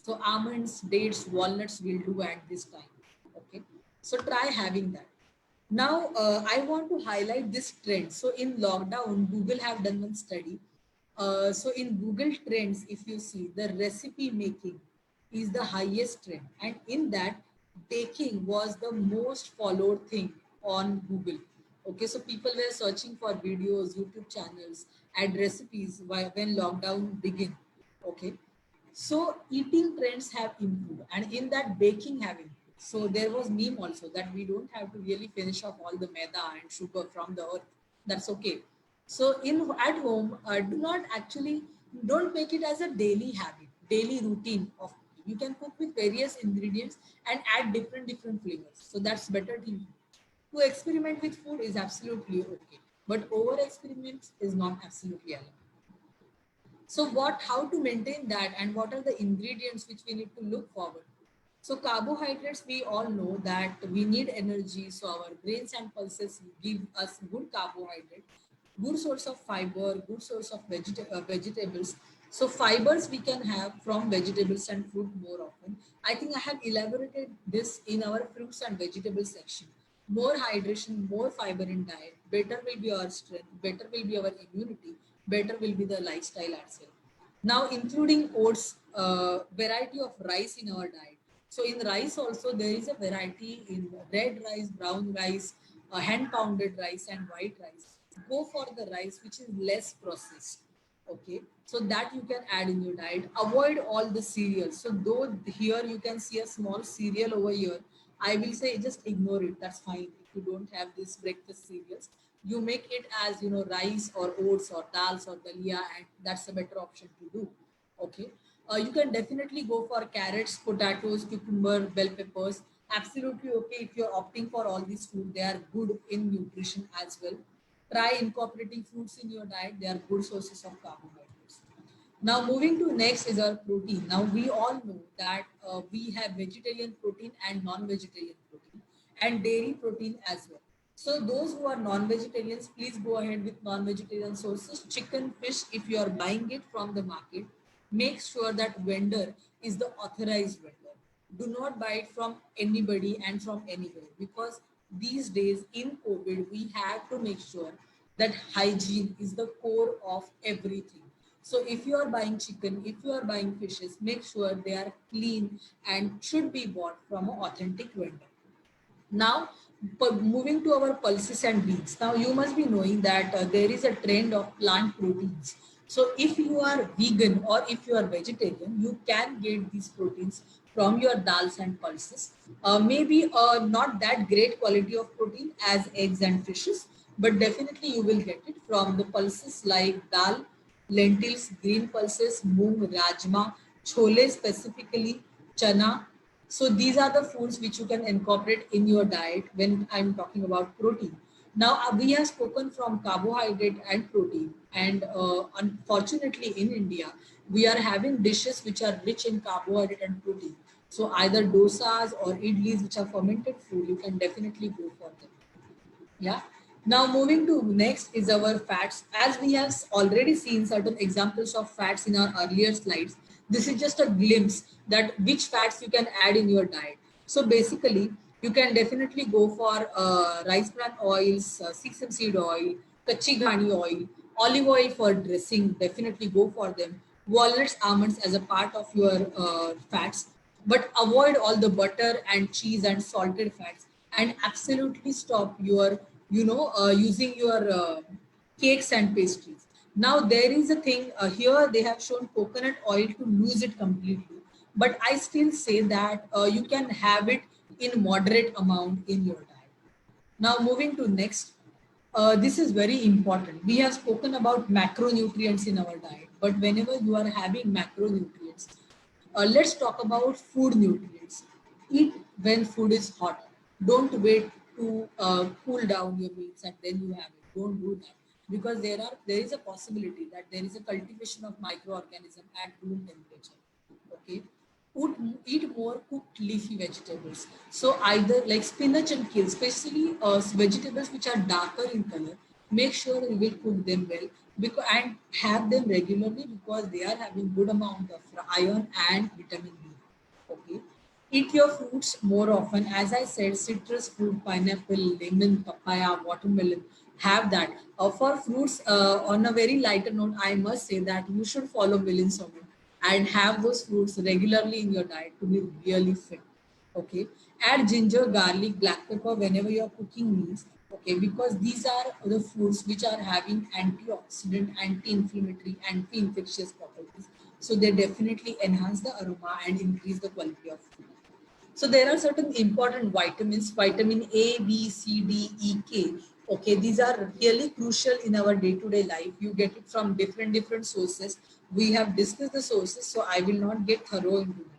So almonds, dates, walnuts will do at this time. Okay. So try having that. Now, I want to highlight this trend. So in lockdown, Google have done one study. So in Google Trends, if you see, the recipe making is the highest trend. And in that, baking was the most followed thing on Google. Okay, so people were searching for videos, YouTube channels, and recipes when lockdown began. Okay, so eating trends have improved, and in that baking have improved. So there was meme also that we don't have to really finish off all the maida and sugar from the earth. That's okay. So in at home, do not actually don't make it as a daily habit, daily routine of cooking. You can cook with various ingredients and add different flavors. So that's better thing. To experiment with food is absolutely okay, but over experiments is not absolutely allowed. So how to maintain that, and what are the ingredients which we need to look forward to? So carbohydrates, we all know that we need energy. So our grains and pulses give us good carbohydrate, good source of fiber, good source of vegetables. So fibers we can have from vegetables and fruit more often. I think I have elaborated this in our fruits and vegetables section. More hydration, more fiber in diet, better will be our strength, better will be our immunity, better will be the lifestyle itself. Now, including oats, variety of rice in our diet. So in rice also there is a variety in red rice, brown rice, hand pounded rice, and white rice. Go for the rice which is less processed. Okay, so that you can add in your diet. Avoid all the cereals. So though here you can see a small cereal over here, I will say just ignore it. That's fine. If you don't have this breakfast cereals, you make it as rice or oats or dals or dalia, and that's a better option to do. Okay, you can definitely go for carrots, potatoes, cucumber, bell peppers. Absolutely okay if you're opting for all these food. They are good in nutrition as well. Try incorporating fruits in your diet. They are good sources of carbohydrates. Now moving to next is our protein. Now we all know that we have vegetarian protein and non-vegetarian protein and dairy protein as well. So those who are non-vegetarians, please go ahead with non-vegetarian sources. Chicken, fish, if you are buying it from the market, make sure that vendor is the authorized vendor. Do not buy it from anybody and from anywhere, because these days in COVID, we have to make sure that hygiene is the core of everything. So if you are buying chicken, if you are buying fishes, make sure they are clean and should be bought from an authentic vendor. Now, moving to our pulses and beans. Now, you must be knowing that there is a trend of plant proteins. So, if you are vegan or if you are vegetarian, you can get these proteins from your dals and pulses. Maybe not that great quality of protein as eggs and fishes, but definitely you will get it from the pulses like dal, lentils, green pulses, moong, rajma, chole specifically, chana. So these are the foods which you can incorporate in your diet when I'm talking about protein. Now we have spoken from carbohydrate and protein, and unfortunately in India we are having dishes which are rich in carbohydrate and protein. So either dosas or idlis, which are fermented food, you can definitely go for them. Yeah. Now moving to next is our fats. As we have already seen certain examples of fats in our earlier slides, this is just a glimpse that which fats you can add in your diet. So basically, you can definitely go for rice bran oils, sesame seed oil, kachi ghani oil, olive oil for dressing. Definitely go for them. Walnuts, almonds as a part of your fats, but avoid all the butter and cheese and salted fats, and absolutely stop your using your cakes and pastries. Now there is a thing here, they have shown coconut oil to lose it completely, but I still say that you can have it in moderate amount in your diet. Now moving to next, this is very important. We have spoken about macronutrients in our diet, but whenever you are having macronutrients, let's talk about food nutrients. Eat when food is hot. Don't wait to cool down your meats and then you have it. Don't do that, because there is a possibility that there is a cultivation of microorganism at room temperature. Okay. Eat more cooked leafy vegetables. So either like spinach and kale, especially vegetables which are darker in color, make sure you will cook them well, because and have them regularly, because they are having good amount of iron and vitamin B. Okay. Eat your fruits more often. As I said, citrus fruit, pineapple, lemon, papaya, watermelon, have that. For fruits, on a very lighter note, I must say that you should follow Millen Soman and have those fruits regularly in your diet to be really fit. Okay. Add ginger, garlic, black pepper whenever you are cooking meals. Okay, because these are the foods which are having antioxidant, anti-inflammatory, anti-infectious properties. So they definitely enhance the aroma and increase the quality of food. So there are certain important vitamins, vitamin A, B, C, D, E, K. Okay, these are really crucial in our day-to-day life. You get it from different sources. We have discussed the sources, so I will not get thorough into that.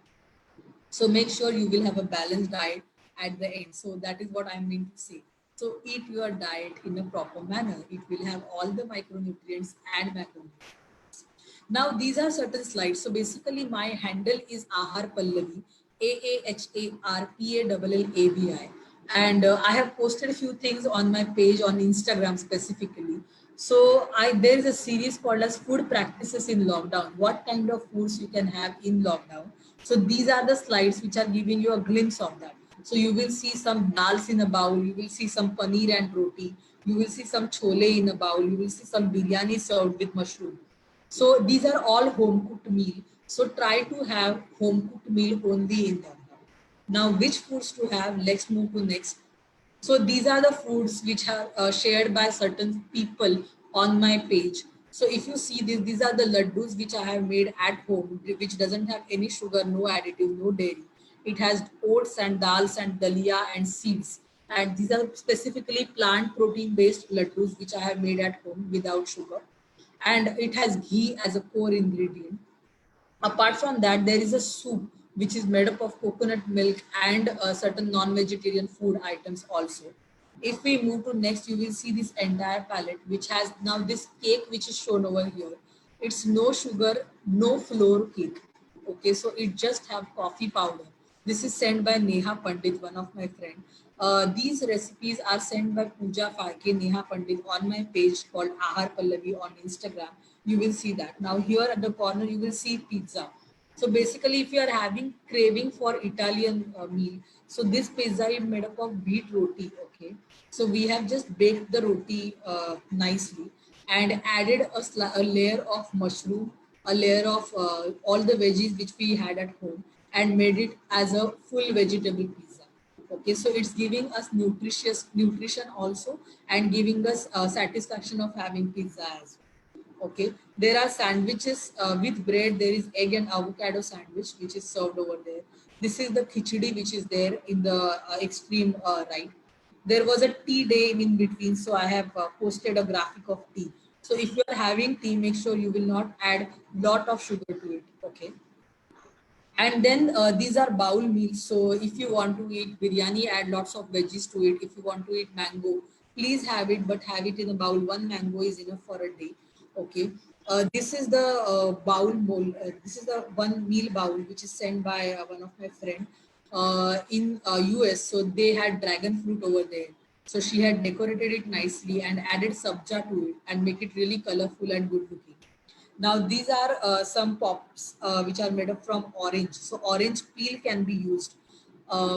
So make sure you will have a balanced diet at the end. So that is what I mean to say. So eat your diet in a proper manner. It will have all the micronutrients and macronutrients. Now these are certain slides. So basically my handle is Ahar Pallavi, AAHARPALLABI. And I have posted a few things on my page on Instagram specifically. So there is a series called as Food Practices in Lockdown. What kind of foods you can have in lockdown. So these are the slides which are giving you a glimpse of that. So you will see some dals in a bowl, you will see some paneer and roti, you will see some chole in a bowl, you will see some biryani served with mushroom. So these are all home cooked meal. So try to have home cooked meal only in lockdown. Now, which foods to have? Let's move to next. So these are the foods which are shared by certain people on my page. So if you see this, these are the laddus which I have made at home, which doesn't have any sugar, no additive, no dairy. It has oats and dals and dalia and seeds. And these are specifically plant protein based laddus which I have made at home without sugar. And it has ghee as a core ingredient. Apart from that, there is a soup which is made up of coconut milk and certain non-vegetarian food items also. If we move to next, you will see this entire palette which has now this cake which is shown over here. It's no sugar, no flour cake. Okay, so it just have coffee powder. This is sent by Neha Pandit, one of my friend. These recipes are sent by Pooja Farke, Neha Pandit on my page called Ahar Pallavi on Instagram. You will see that. Now here at the corner, you will see pizza. So basically, if you are having craving for Italian meal, so this pizza is made up of wheat roti. Okay, so we have just baked the roti nicely and added a layer of mushroom, a layer of all the veggies which we had at home, and made it as a full vegetable pizza. Okay, so it's giving us nutrition also, and giving us satisfaction of having pizza as well. Okay, there are sandwiches with bread. There is egg and avocado sandwich which is served over there. This is the khichdi which is there in the extreme right. There was a tea day in between, so I have posted a graphic of tea. So if you are having tea, make sure you will not add lot of sugar to it. Okay, and then these are bowl meals. So if you want to eat biryani, add lots of veggies to it. If you want to eat mango, please have it, but have it in a bowl. One mango is enough for a day. Okay, this is the bowl. This is the one meal bowl which is sent by one of my friend in US. So they had dragon fruit over there. So she had decorated it nicely and added sabja to it and make it really colorful and good looking. Now these are some pops which are made up from orange. So orange peel can be used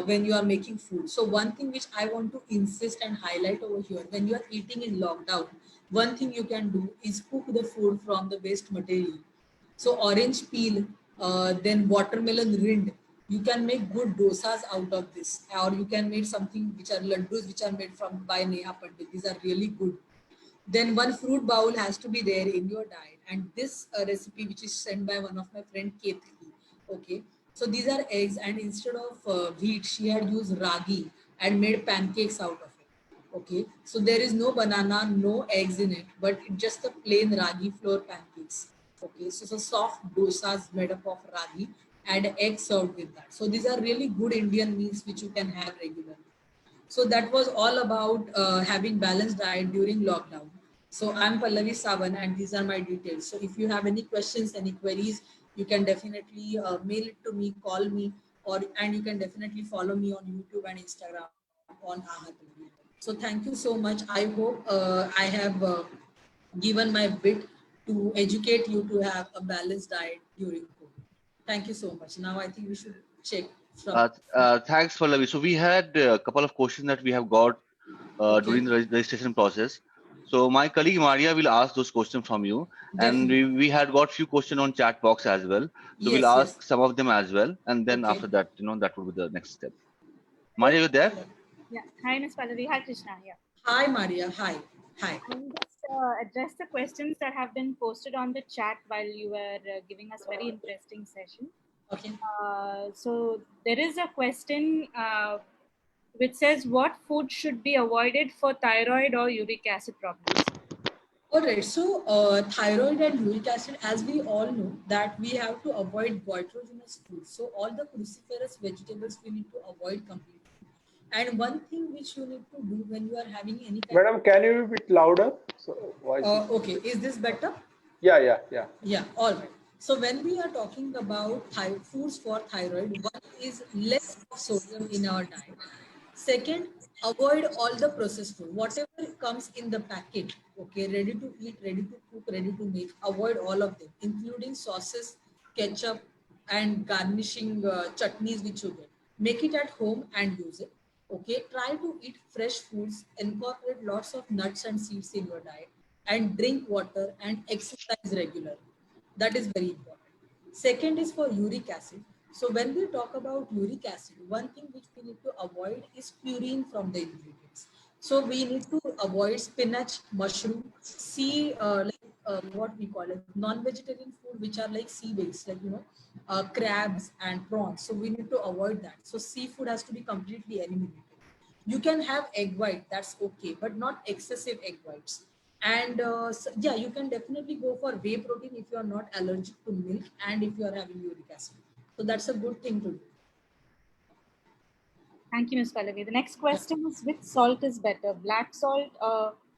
when you are making food. So one thing which I want to insist and highlight over here, when you are eating in lockdown, one thing you can do is cook the food from the waste material. So orange peel, then watermelon rind. You can make good dosas out of this, or you can make something which are laddus which are made from by Neha Pandit. These are really good. Then one fruit bowl has to be there in your diet. And this recipe which is sent by one of my friend Ketli. Okay, so these are eggs, and instead of wheat she had used ragi and made pancakes out of it. Okay, so there is no banana, no eggs in it, but it's just a plain ragi flour pancakes. Okay, so soft dosas made up of ragi and egg served with that. So these are really good Indian meals which you can have regularly. So that was all about having balanced diet during lockdown. So I'm Pallavi Savan, and these are my details. So if you have any questions, any queries, you can definitely mail it to me, call me, and you can definitely follow me on YouTube and Instagram on Ahar Pallavi. So thank you so much. I hope I have given my bit to educate you to have a balanced diet during COVID. Thank you so much. Now I think we should check from. Thanks, Pallavi. So we had a couple of questions that we have got Okay, during the registration process. So my colleague Maria will ask those questions from you, and definitely. we had got few questions on chat box as well. So we'll Yes, yes. ask some of them as well, and then Okay. after that, that would be the next step. Maria, Okay. you there? Yeah. Hi, Miss Pallavi. Hi, Krishna. Yeah. Hi, Maria. Hi. Hi. I'll just address the questions that have been posted on the chat while you were giving us very interesting session. Okay. So there is a question which says, what food should be avoided for thyroid or uric acid problems? All right. So, thyroid and uric acid, as we all know, that we have to avoid goitrogenous foods. So, all the cruciferous vegetables we need to avoid completely. And one thing which you need to do when you are having any kind Madam, can you be a bit louder? So voice is. okay, is this better? Yeah. Yeah, all right. So when we are talking about foods for thyroid, one is less of sodium in our diet. Second, avoid all the processed food. Whatever comes in the packet, okay, ready to eat, ready to cook, ready to make, avoid all of them, including sauces, ketchup, and garnishing chutneys which you get. Make it at home and use it. Okay, try to eat fresh foods, incorporate lots of nuts and seeds in your diet, and drink water and exercise regularly. That is very important. Second is for uric acid. So when we talk about uric acid, one thing which we need to avoid is purine from the ingredients. So we need to avoid spinach, mushroom, what we call it, non-vegetarian food, which are like sea based, like crabs and prawns. So we need to avoid that. So seafood has to be completely eliminated. You can have egg white, that's okay, but not excessive egg whites. And yeah, you can definitely go for whey protein if you are not allergic to milk and if you are having uric acid. So that's a good thing to do. Thank you, Miss Pallavi. The next question is, which salt is better, black salt,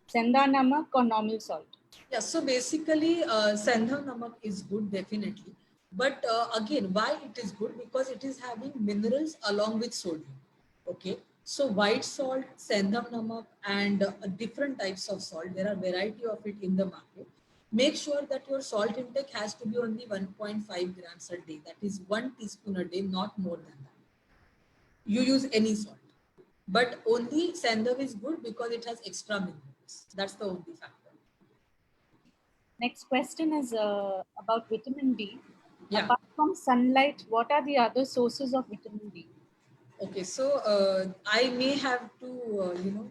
senda namak, or normal salt? Yeah, so basically, Sandham Namak is good, definitely. But again, why it is good? Because it is having minerals along with sodium. Okay. So white salt, Sandham Namak, and different types of salt. There are variety of it in the market. Make sure that your salt intake has to be only 1.5 grams a day. That is 1 teaspoon a day, not more than that. You use any salt. But only Sandham is good because it has extra minerals. That's the only factor. Next question is about vitamin D. Yeah. Apart from sunlight, what are the other sources of vitamin D? Okay, so I may have to,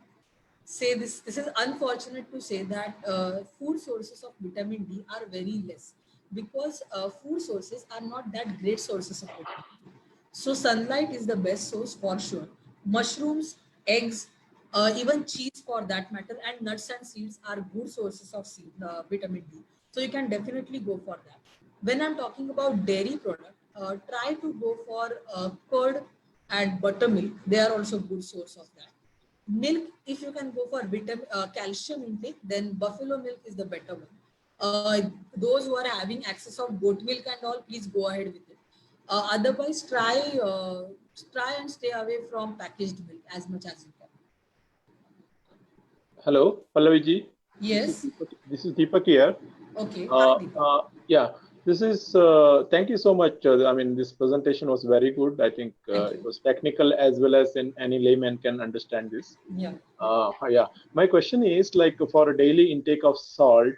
say this. This is unfortunate to say that food sources of vitamin D are very less because food sources are not that great sources of vitamin D. So sunlight is the best source for sure. Mushrooms, eggs, even cheese for that matter, and nuts and seeds are good sources of vitamin D. So you can definitely go for that. When I'm talking about dairy product, try to go for curd and buttermilk. They are also good source of that. Milk, if you can go for calcium intake, then buffalo milk is the better one. Those who are having access of goat milk and all, please go ahead with it. Otherwise, try and stay away from packaged milk as much as you can. Hello, Pallaviji. Yes. This is Deepak here. Okay. Hi, Deepak. Yeah, this is, thank you so much. I mean, this presentation was very good. I think it was technical as well as in any layman can understand this. Yeah. Yeah, my question is like for a daily intake of salt,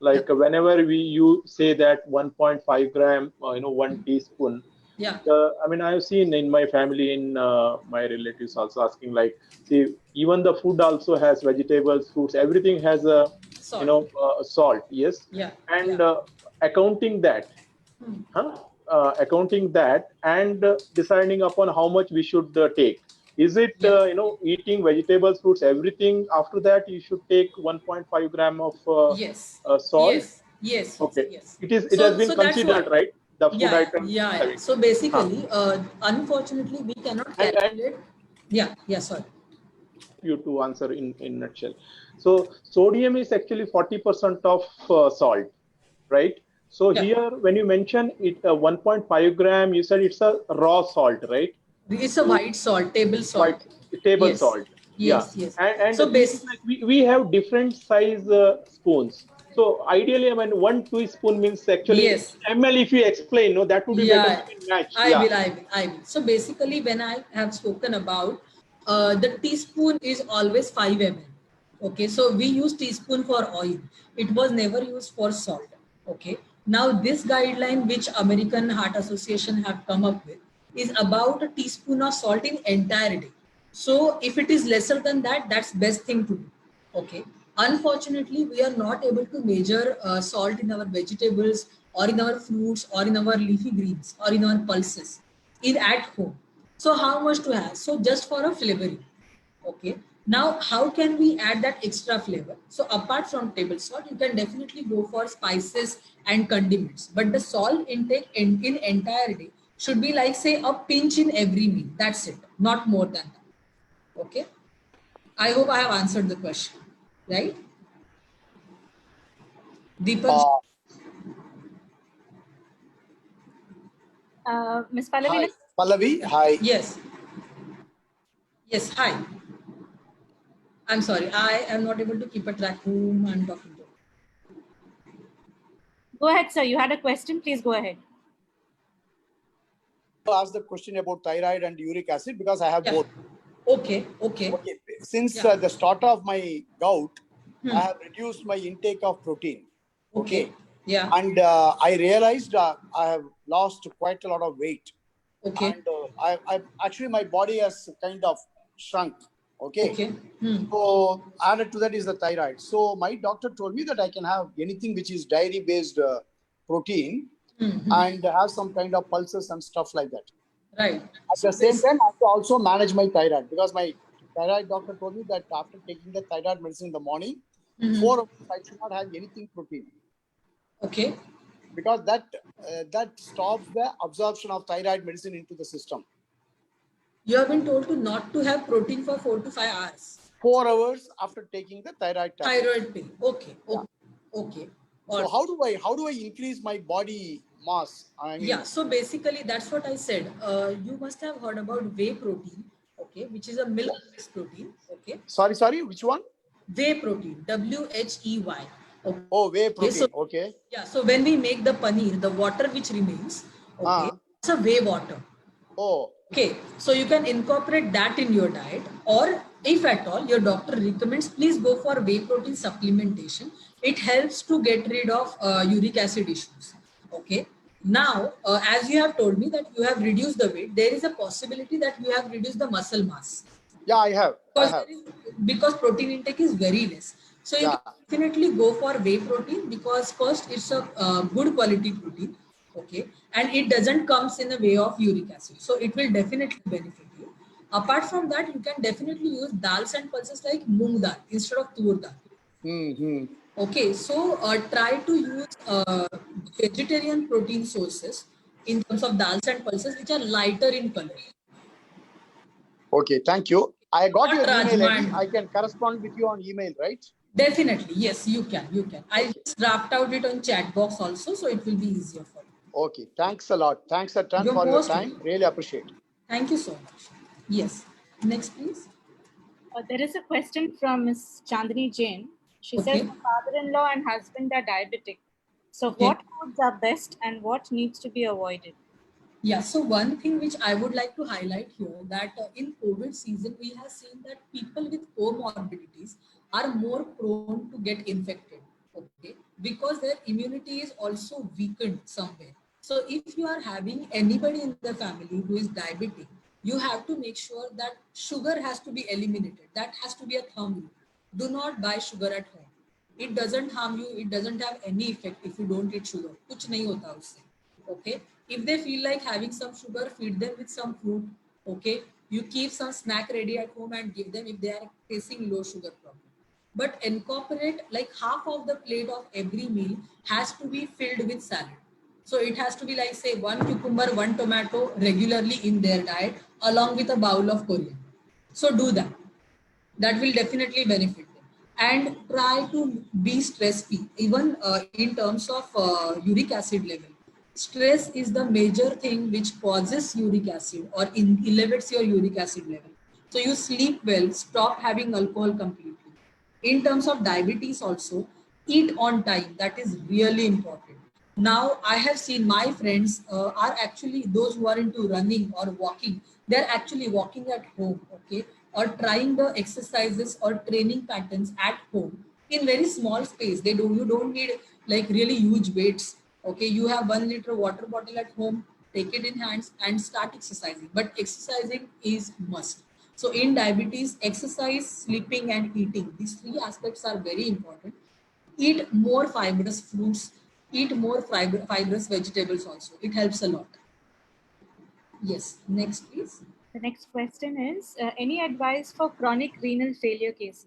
like whenever you say that 1.5 gram, 1 teaspoon. Yeah. I mean, I've seen in my family, in my relatives also asking like, see, even the food also has vegetables, fruits, everything has a, Salt. salt, yes. Yeah. And Yeah. accounting that, accounting that and deciding upon how much we should take. Is it, Yeah. eating vegetables, fruits, everything after that you should take 1.5 gram of Yes. salt? Yes. Yes. Okay. Yes. It has been So that's considered, what. right? The food Yeah, items yeah. having. So basically, unfortunately, we cannot And calculate. Yeah, yeah, sorry. you to answer in nutshell. So sodium is actually 40% of salt, right? So Yeah, here, when you mention it, 1.5 gram, you said it's a raw salt, right? it's a white salt, table White salt. table Yes, salt. Yeah, yes, yes. and the So thing is like we have different size spoons. So ideally, I mean, 1 teaspoon means actually yes, ml. If you explain, no, that would be better. yeah, We can match. I Yeah. will, I will, I will. So basically, when I have spoken about the teaspoon is always 5 ml. Okay, so we use teaspoon for oil. It was never used for salt. Okay, now this guideline which American Heart Association have come up with is about a teaspoon of salt in entire day. So if it is lesser than that, that's best thing to do. Okay. Unfortunately, we are not able to measure salt in our vegetables or in our fruits or in our leafy greens or in our pulses in at home. So how much to have? So just for a flavoring. Okay. Now, how can we add that extra flavor? So apart from table salt, you can definitely go for spices and condiments. But the salt intake in entire day should be like say a pinch in every meal. That's it. Not more than that. Okay. I hope I have answered the question. Right? Deepak? Ms. Pallavi, Hi, Pallavi. Hi. Yes. Yes. Hi. I'm sorry. I am not able to keep a track whom I'm talking to. go ahead, sir. You had a question. Please go ahead. Ask the question about thyroid and uric acid because I have Yeah. both. Okay. Okay. Okay. Since Yeah. the start of my gout, Hmm. I have reduced my intake of protein. Okay. Yeah. And I realized I have lost quite a lot of weight. Okay. And I actually my body has kind of shrunk. Okay. Okay. Hmm. So added to that is the thyroid. So my doctor told me that I can have anything which is dairy based protein and have some kind of pulses and stuff like that. Right. At the same time, I have to also manage my thyroid because my thyroid doctor told me that after taking the thyroid medicine in the morning, 4 hours I should not have anything protein. Okay. Because that stops the absorption of thyroid medicine into the system. You have been told to not to have protein for 4 to 5 hours. 4 hours after taking the thyroid tablet. Thyroid pill. Okay. Okay. Okay. So Alright. how do I increase my body mass? I mean, Yeah, so basically that's what I said. You must have heard about whey protein, okay, which is a milk-based protein, okay. sorry, which one? Whey protein, WHEY. Oh, whey Okay, so protein. Okay. yeah, so when we make the paneer, the water which remains, okay, it's a whey water. Oh, Okay, so you can incorporate that in your diet, or if at all your doctor recommends, please go for whey protein supplementation. It helps to get rid of uric acid issues. Okay, now as you have told me that you have reduced the weight, there is a possibility that you have reduced the muscle mass yeah, I have. because protein intake is very less. So you Yeah. can definitely go for whey protein because first it's a good quality protein, okay, and it doesn't comes in a way of uric acid, so it will definitely benefit you. Apart from that, you can definitely use dals and pulses like moong dal instead of tur dal. Hmm. Okay, so try to use vegetarian protein sources in terms of dals and pulses which are lighter in color. Okay, thank you. I got Not your email rajma ID. and I can correspond with you on email, right? definitely, yes, you can. You can. I Okay. just draft out it on chat box also, so it will be easier for you. Okay, thanks a lot. Thanks a ton You're for your most time. welcome. Really appreciate. Thank you so much. Yes. Next, please. There is a question from Ms. Chandni Jain. She says, Okay. my father-in-law and husband are diabetic. So Okay. what foods are best and what needs to be avoided? Yeah, so one thing which I would like to highlight here that in COVID season, we have seen that people with comorbidities are more prone to get infected, okay, because their immunity is also weakened somewhere. So if you are having anybody in the family who is diabetic, you have to make sure that sugar has to be eliminated. That has to be a thumb rule. Do not buy sugar at home. It doesn't harm you. It doesn't have any effect if you don't eat sugar. कुछ नहीं होता उससे. Okay, if they feel like having some sugar, feed them with some fruit. Okay, you keep some snack ready at home and give them if they are facing low sugar problem, but incorporate like half of the plate of every meal has to be filled with salad. So it has to be like say one cucumber, one tomato regularly in their diet along with a bowl of coriander. So do that. That will definitely benefit them, and try to be stress free even in terms of uric acid level. Stress is the major thing which causes uric acid or elevates your uric acid level. So you sleep well, stop having alcohol completely. In terms of diabetes also, eat on time. That is really important. Now I have seen my friends are actually those who are into running or walking. They're actually walking at home, okay, or trying the exercises or training patterns at home in very small space. You don't need like really huge weights. Okay, you have 1 liter water bottle at home, take it in hands and start exercising. But exercising is must. So in diabetes, exercise, sleeping, and eating, these three aspects are very important. Eat more fibrous fruits, eat more fibrous vegetables also. It helps a lot. Yes, next please. The next question is, any advice for chronic renal failure cases?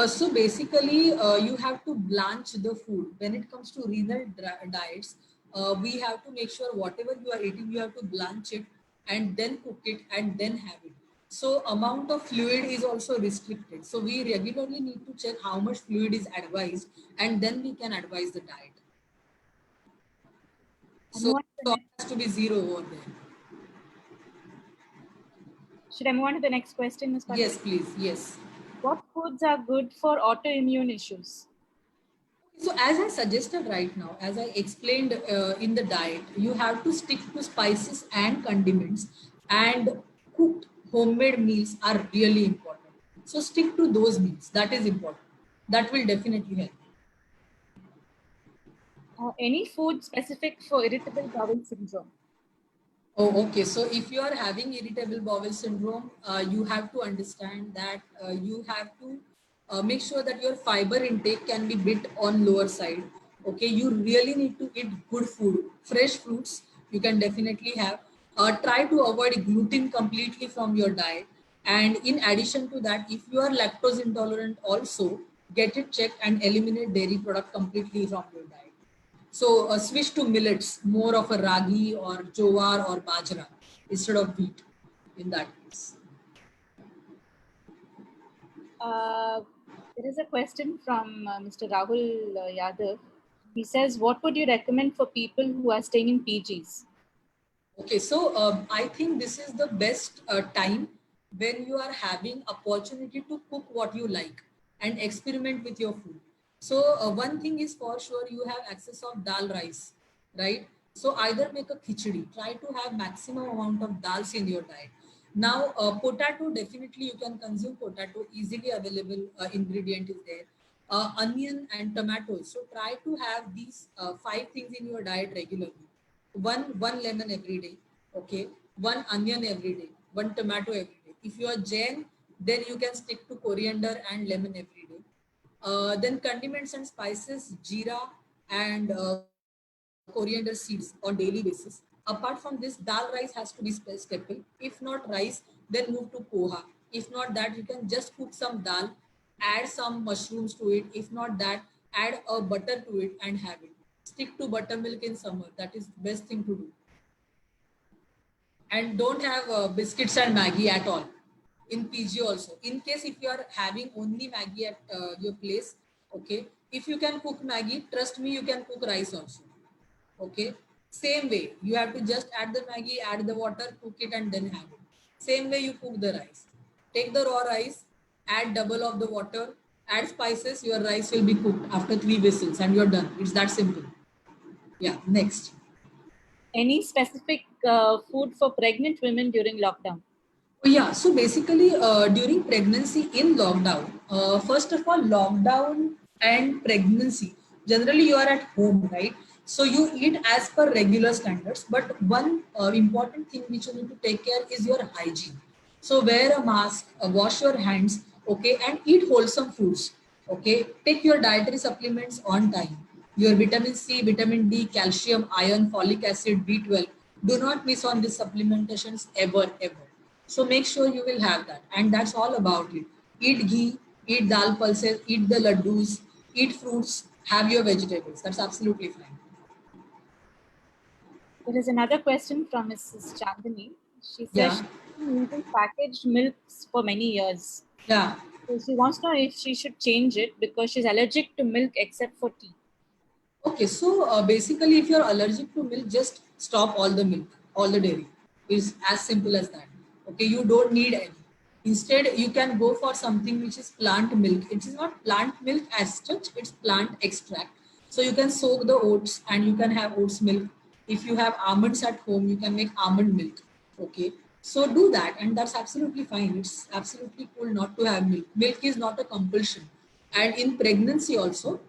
So basically, you have to blanch the food. When it comes to renal diets, we have to make sure whatever you are eating, you have to blanch it and then cook it and then have it. So amount of fluid is also restricted. So we regularly need to check how much fluid is advised and then we can advise the diet. And So what it has to be zero over there. Should I move on to the next question, Ms. Pallavi? Yes, please. Yes. What foods are good for autoimmune issues? So as I suggested right now, as I explained in the diet, you have to stick to spices and condiments, and cooked homemade meals are really important. So stick to those meals. That is important. That will definitely help. Any food specific for irritable bowel syndrome? Oh, okay. So if you are having irritable bowel syndrome, you have to understand that you have to make sure that your fiber intake can be bit on lower side. Okay, you really need to eat good food, fresh fruits. You can definitely have. Try to avoid gluten completely from your diet. And in addition to that, if you are lactose intolerant, also get it checked and eliminate dairy product completely from your diet. So switch to millets, more of a ragi or jowar or bajra instead of wheat in that case. There is a question from Mr. Rahul Yadav. He says, what would you recommend for people who are staying in PGs? Okay, so I think this is the best time when you are having opportunity to cook what you like and experiment with your food. So one thing is for sure, you have access of dal rice, right? So either make a khichdi, try to have maximum amount of dals in your diet. Now potato, definitely you can consume potato, easily available ingredient is there. Onion and tomatoes. So try to have these five things in your diet regularly. One lemon every day, okay, one onion every day, one tomato every day. If you are Jain, then you can stick to coriander and lemon every day. Then condiments and spices, jeera and coriander seeds on daily basis. Apart from this, dal rice has to be staple. If not rice, then move to poha. If not that, you can just cook some dal, add some mushrooms to it. If not that, add a butter to it and have it. Stick to buttermilk in summer. That is the best thing to do. And don't have biscuits and Maggie at all in PG also. In case if you are having only Maggie at your place, okay, if you can cook Maggie, trust me, you can cook rice also. Okay, same way you have to just add the Maggie, add the water, cook it and then have it. Same way you cook the rice. Take the raw rice, add double of the water, add spices, your rice will be cooked after 3 whistles and you're done. It's that simple. Yeah, next. Any specific food for pregnant women during lockdown? Yeah, so basically during pregnancy in lockdown, first of all, lockdown and pregnancy, generally you are at home, right? So you eat as per regular standards, but one important thing which you need to take care is your hygiene. So wear a mask, wash your hands, okay, and eat wholesome foods, okay. Take your dietary supplements on time. Your vitamin C, vitamin D, calcium, iron, folic acid, B12. Do not miss on these supplementations ever, ever. So make sure you will have that. And that's all about it. Eat ghee, eat dal pulses, eat the laddus, eat fruits, have your vegetables. That's absolutely fine. There is another question from Mrs. Chandani. She says Yeah. she's been using packaged milks for many years. Yeah. So she wants to know if she should change it because she's allergic to milk except for tea. Okay, so basically, if you're allergic to milk, just stop all the milk, all the dairy. It's as simple as that. Okay, you don't need any. Instead, you can go for something which is plant milk. It is not plant milk as such, it's plant extract. So you can soak the oats and you can have oats milk. If you have almonds at home, you can make almond milk. Okay, so do that, and that's absolutely fine. It's absolutely cool not to have milk. Milk is not a compulsion. And in pregnancy also,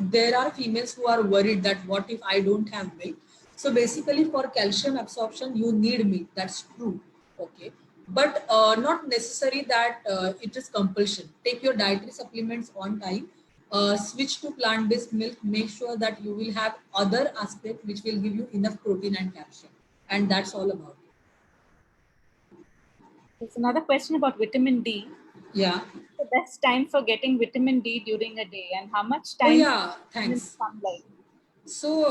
there are females who are worried that what if I don't have milk. So basically for calcium absorption you need milk, that's true, okay, but not necessary that it is compulsion. Take your dietary supplements on time, switch to plant-based milk, make sure that you will have other aspect which will give you enough protein and calcium, and that's all about it. There's another question about vitamin D. Yeah. The best time for getting vitamin D during a day and how much Oh time yeah, in thanks. sunlight? So,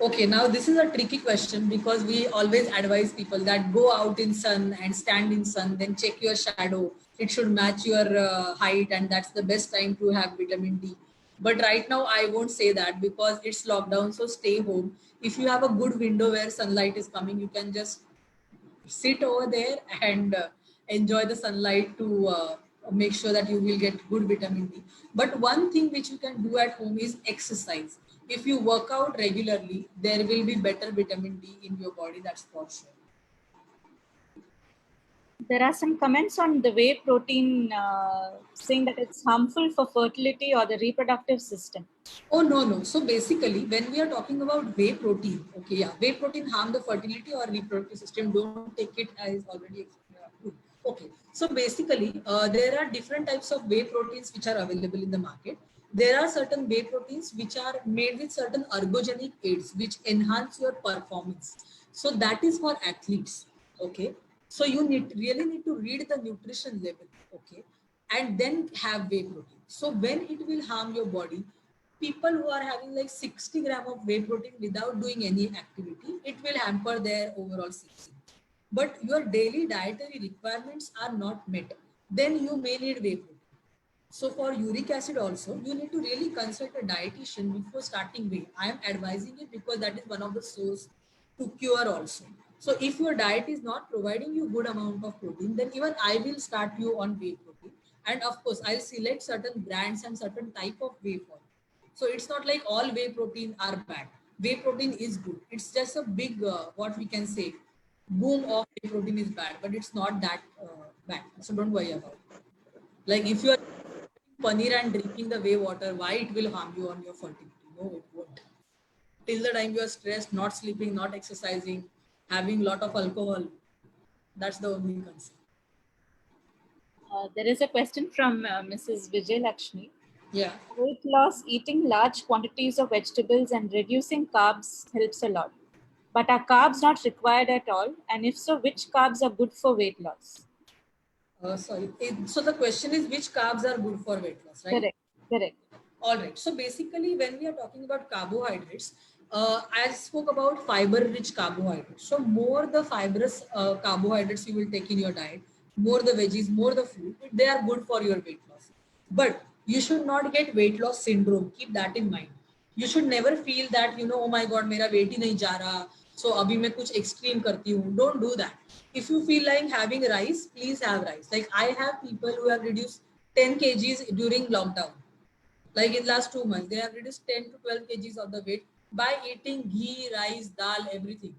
okay, now this is a tricky question because we always advise people that go out in sun and stand in sun, then check your shadow. It should match your height, and that's the best time to have vitamin D. But right now, I won't say that because it's lockdown, so stay home. If you have a good window where sunlight is coming, you can just sit over there and enjoy the sunlight to make sure that you will get good vitamin D. But one thing which you can do at home is exercise. If you work out regularly, there will be better vitamin D in your body, that's for sure. There are some comments on the whey protein saying that it's harmful for fertility or the reproductive system. Oh, no, no. So basically, when we are talking about whey protein, okay, yeah, whey protein harm the fertility or reproductive system. Don't take it as already approved. Okay. So basically, there are different types of whey proteins which are available in the market. There are certain whey proteins which are made with certain ergogenic aids which enhance your performance. So that is for athletes. Okay. So you really need to read the nutrition label. Okay. And then have whey protein. So when it will harm your body, people who are having like 60 gram of whey protein without doing any activity, it will hamper their overall system. But your daily dietary requirements are not met, then you may need whey protein. So for uric acid also, you need to really consult a dietitian before starting whey. I am advising it because that is one of the source to cure also. So if your diet is not providing you good amount of protein, then even I will start you on whey protein. And of course, I'll select certain brands and certain type of whey for you. So it's not like all whey protein are bad. Whey protein is good. It's just a big, what we can say, boom of whey protein is bad, but it's not that bad. So don't worry about it. Like if you are paneer and drinking the whey water, why it will harm you on your fertility? No, it won't. Till the time you are stressed, not sleeping, not exercising, having lot of alcohol, that's the only concern. There is a question from Mrs. Vijay Lakshmi. Yeah. Weight loss, eating large quantities of vegetables and reducing carbs helps a lot. But are carbs not required at all? And if so, which carbs are good for weight loss? Sorry. So the question is which carbs are good for weight loss, right? Correct. Correct. All right. So basically, when we are talking about carbohydrates, I spoke about fiber-rich carbohydrates. So more the fibrous carbohydrates you will take in your diet, more the veggies, more the fruit, they are good for your weight loss. But you should not get weight loss syndrome. Keep that in mind. You should never feel that, oh my God, मेरा weight ही नहीं जा रहा. So अभी मैं कुछ extreme करती हूँ. Don't do that. If you feel like having rice, please have rice. Like I have people who have reduced 10 kgs during lockdown. Like in last 2 months, they have reduced 10 to 12 kgs of the weight by eating ghee, rice, dal, everything,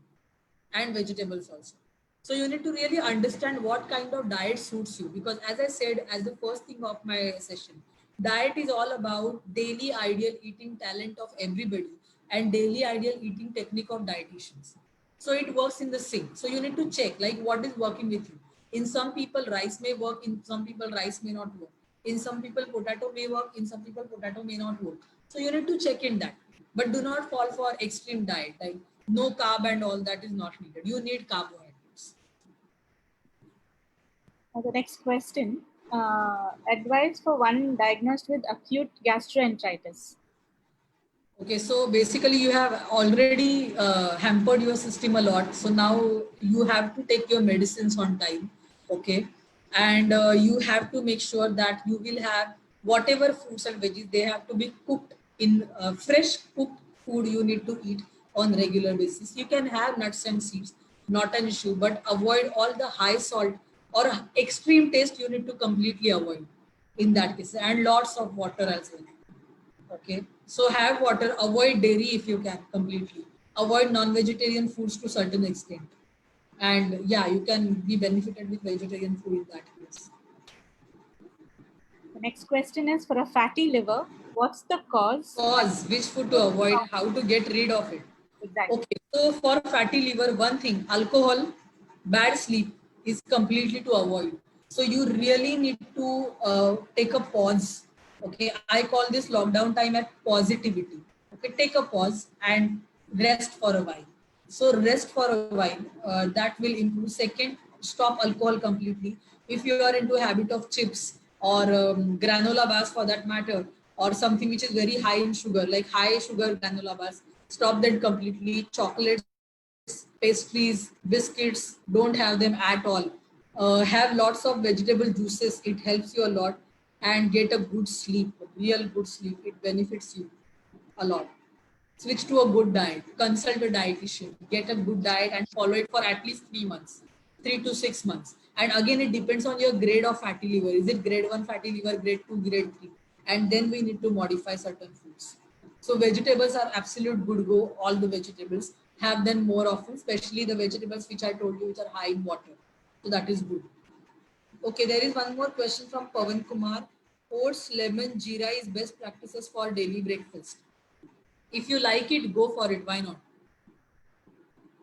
and vegetables also. So you need to really understand what kind of diet suits you, because as I said, as the first thing of my session, diet is all about daily ideal eating talent of everybody and daily ideal eating technique of dietitians. So it works in the sync. So you need to check like what is working with you. In some people, rice may work. In some people, rice may not work. In some people, potato may work. In some people, potato may not work. So you need to check in that. But do not fall for extreme diet. Like no carb and all that is not needed. You need carbohydrates. The next question. Advice for one diagnosed with acute gastroenteritis. Okay, so basically you have already hampered your system a lot. So now you have to take your medicines on time. Okay. And you have to make sure that you will have whatever fruits and veggies, they have to be cooked in fresh cooked food you need to eat on regular basis. You can have nuts and seeds, not an issue, but avoid all the high salt or extreme taste you need to completely avoid in that case, and lots of water as well. Okay, so have water, avoid dairy if you can completely, avoid non-vegetarian foods to certain extent, and yeah, you can be benefited with vegetarian food in that case. The next question is for a fatty liver. What's the cause? Cause, which food to avoid, how to get rid of it. Exactly. Okay, so for fatty liver, one thing, alcohol, bad sleep is completely to avoid. So you really need to take a pause. Okay, I call this lockdown time at positivity. Okay, take a pause and rest for a while. So rest for a while, that will improve. Second, stop alcohol completely. If you are into a habit of chips or granola bars for that matter, or something which is very high in sugar, like high sugar granola bars, stop that completely. Chocolates, pastries, biscuits, don't have them at all. Have lots of vegetable juices. It helps you a lot, and get a good sleep, real good sleep. It benefits you a lot. Switch to a good diet. Consult a dietitian. Get a good diet and follow it for at least 3 months, 3 to 6 months. And again, it depends on your grade of fatty liver. Is it grade 1 fatty liver, grade 2, grade 3? And then we need to modify certain foods. So vegetables are absolute good go. All the vegetables, have them more often, especially the vegetables which I told you, which are high in water. So that is good. Okay, there is one more question from Pavan Kumar. Oats, lemon, jeera is best practices for daily breakfast. If you like it, go for it. Why not?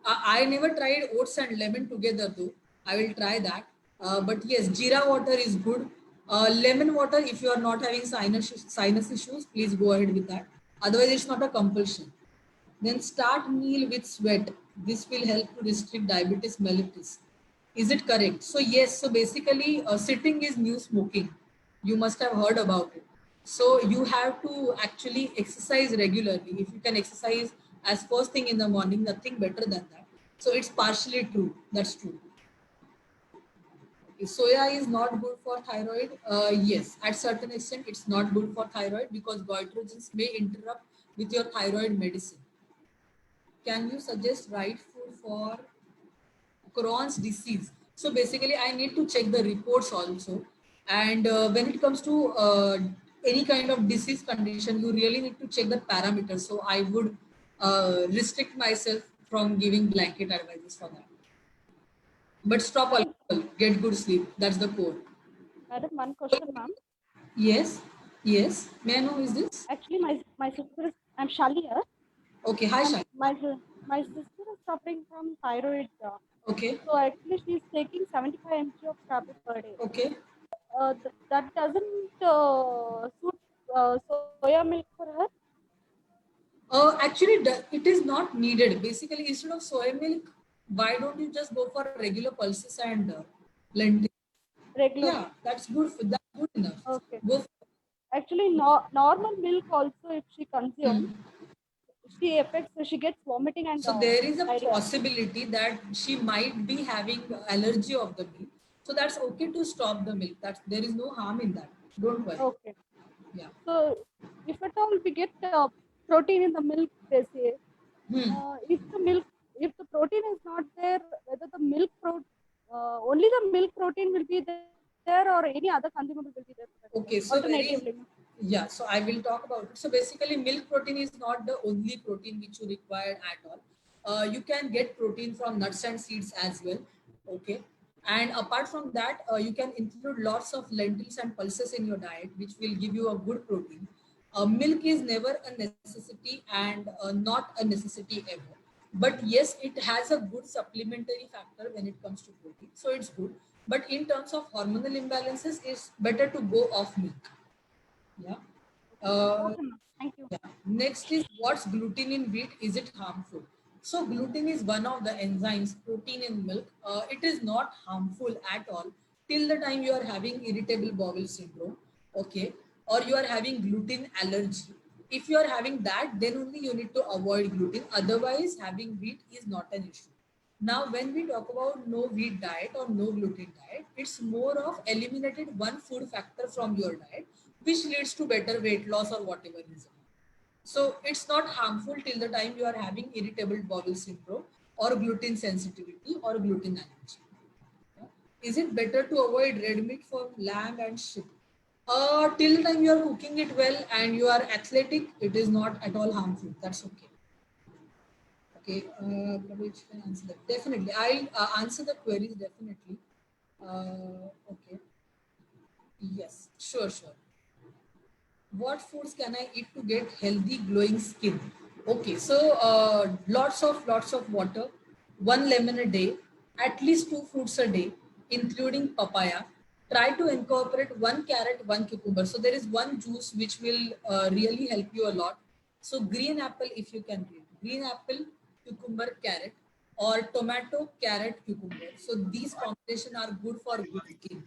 I never tried oats and lemon together though. I will try that. But yes, jeera water is good. Lemon water, if you are not having sinus issues, please go ahead with that. Otherwise, it's not a compulsion. Then start meal with sweat. This will help to restrict diabetes mellitus. Is it correct? So yes, so basically sitting is new smoking. You must have heard about it. So you have to actually exercise regularly. If you can exercise as first thing in the morning, nothing better than that. So it's partially true. That's true. If soya is not good for thyroid, yes, at certain extent it's not good for thyroid because goitrogens may interrupt with your thyroid medicine. Can you suggest right food for Crohn's disease? So basically, I need to check the reports also. And when it comes to any kind of disease condition, you really need to check the parameters. So I would restrict myself from giving blanket advices for that. But stop alcohol, get good sleep. That's the core. Madam, one question, ma'am. Yes, yes. May I know who is this? Actually, my sister is, I'm Shali here. Okay, hi And Shai. my sister is suffering from thyroid. Okay, So actually, she's taking 75 mg of tablet per day. okay. That doesn't suit soya milk for her. Actually, it is not needed. Basically, instead of soy milk, why don't you just go for regular pulses and lentils? Regular. Yeah, that's good. That's good enough. Okay. Go. Actually, normal milk also, if she consumes, she gets vomiting and So there is a diarrhea. possibility that she might be having allergy of the milk. So that's okay to stop the milk. There is no harm in that. Don't worry. Okay. Yeah. So if at all we get protein in the milk, they say, if the protein is not there, whether the only the milk protein will be there or any other consumable will be there. Okay, so Alternatively. yeah, so I will talk about it. So basically, milk protein is not the only protein which you require at all. You can get protein from nuts and seeds as well. Okay, and apart from that, you can include lots of lentils and pulses in your diet, which will give you a good protein. Milk is never a necessity and not a necessity ever. But yes, it has a good supplementary factor when it comes to protein, so it's good. But in terms of hormonal imbalances, it's better to go off milk. Yeah. Okay, ma'am. Thank you. Yeah. Next is, what's gluten in wheat? Is it harmful? So gluten is one of the enzymes, protein in milk. It is not harmful at all till the time you are having irritable bowel syndrome, okay, or you are having gluten allergy. If you are having that, then only you need to avoid gluten. Otherwise, having wheat is not an issue. Now, when we talk about no wheat diet or no gluten diet, it's more of eliminated one food factor from your diet, which leads to better weight loss or whatever reason. So it's not harmful till the time you are having irritable bowel syndrome or gluten sensitivity or gluten allergy. Is it better to avoid red meat from lamb and sheep? Till the time you are cooking it well and you are athletic, it is not at all harmful. That's okay. Okay, which can answer that. Definitely, I'll answer the queries definitely. Okay. Yes, sure. What foods can I eat to get healthy, glowing skin? Okay, so lots of water, 1 lemon a day, at least 2 fruits a day, including papaya. Try to incorporate 1 carrot, 1 cucumber. So there is one juice which will really help you a lot. So green apple, if you can read, green apple, cucumber, carrot, or tomato, carrot, cucumber. So these combination are good for good skin.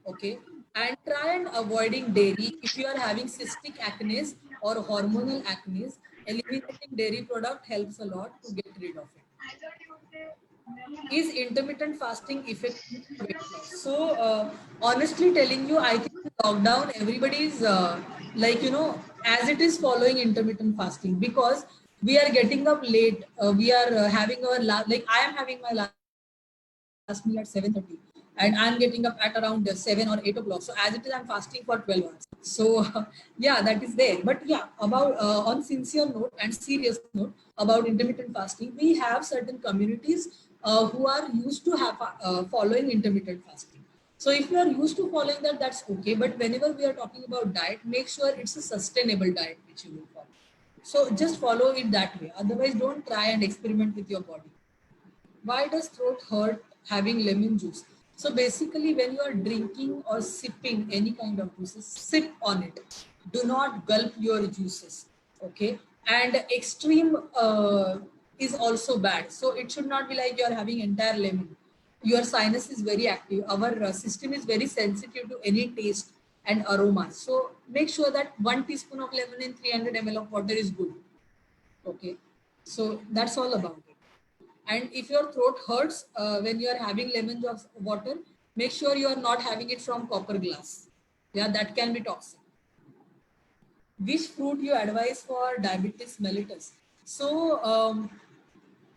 Okay, and try and avoiding dairy if you are having cystic acne or hormonal acne. Eliminating dairy product helps a lot to get rid of it. Is intermittent fasting effective for weight loss? So honestly telling you, I think in lockdown everybody is as it is following intermittent fasting, because we are getting up late. We are having our like I am having my last meal at 7:30, and I'm getting up at around 7 or 8 o'clock. So as it is, I'm fasting for 12 hours. So yeah, that is there. But yeah, about on sincere note and serious note about intermittent fasting, we have certain communities who are used to have following intermittent fasting. So if you are used to following that, that's okay. But whenever we are talking about diet, make sure it's a sustainable diet which you will follow. So just follow it that way. Otherwise, don't try and experiment with your body. Why does throat hurt having lemon juice? So basically, when you are drinking or sipping any kind of juices, sip on it. Do not gulp your juices. Okay, and extreme is also bad. So it should not be like you are having entire lemon. Your sinus is very active. Our system is very sensitive to any taste and aroma. So make sure that 1 teaspoon of lemon in 300 ml of water is good. Okay, so that's all about it. And if your throat hurts when you are having lemon juice water, Make sure you are not having it from copper glass. Yeah, that can be toxic. Which fruit you advise for diabetes mellitus? So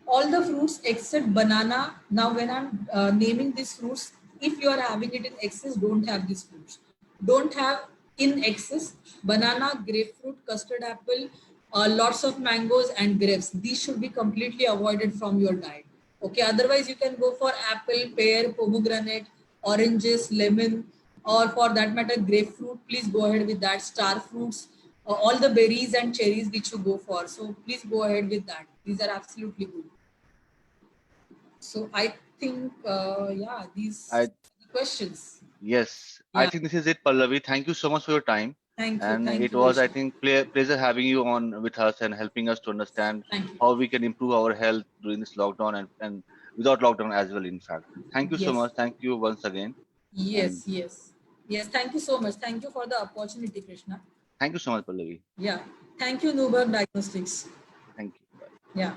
all the fruits except banana. Now, when I'm naming these fruits, if you are having it in excess, don't have these fruits. Don't have in excess banana, grapefruit, custard apple, lots of mangoes and grapes. These should be completely avoided from your diet. Okay, otherwise you can go for apple, pear, pomegranate, oranges, lemon, or for that matter, grapefruit. Please go ahead with that. Star fruits, all the berries and cherries which you go for. So please go ahead with that. These are absolutely good. So I think, yeah, these I are the questions. Yes, I Yeah. think this is it, Pallavi. Thank you so much for your time. Thank you. And Thank it you, was, I Krishna. think, pleasure having you on with us and helping us to understand Thank you. how we can improve our health during this lockdown and without lockdown as well, in fact. Thank you so Yes. much. Thank you once again. And Yes. Yes. Yes. Thank you so much. Thank you for the opportunity, Krishna. thank you so much, Pallavi. Yeah. Thank you, Newberg Diagnostics. Thank you. Yeah.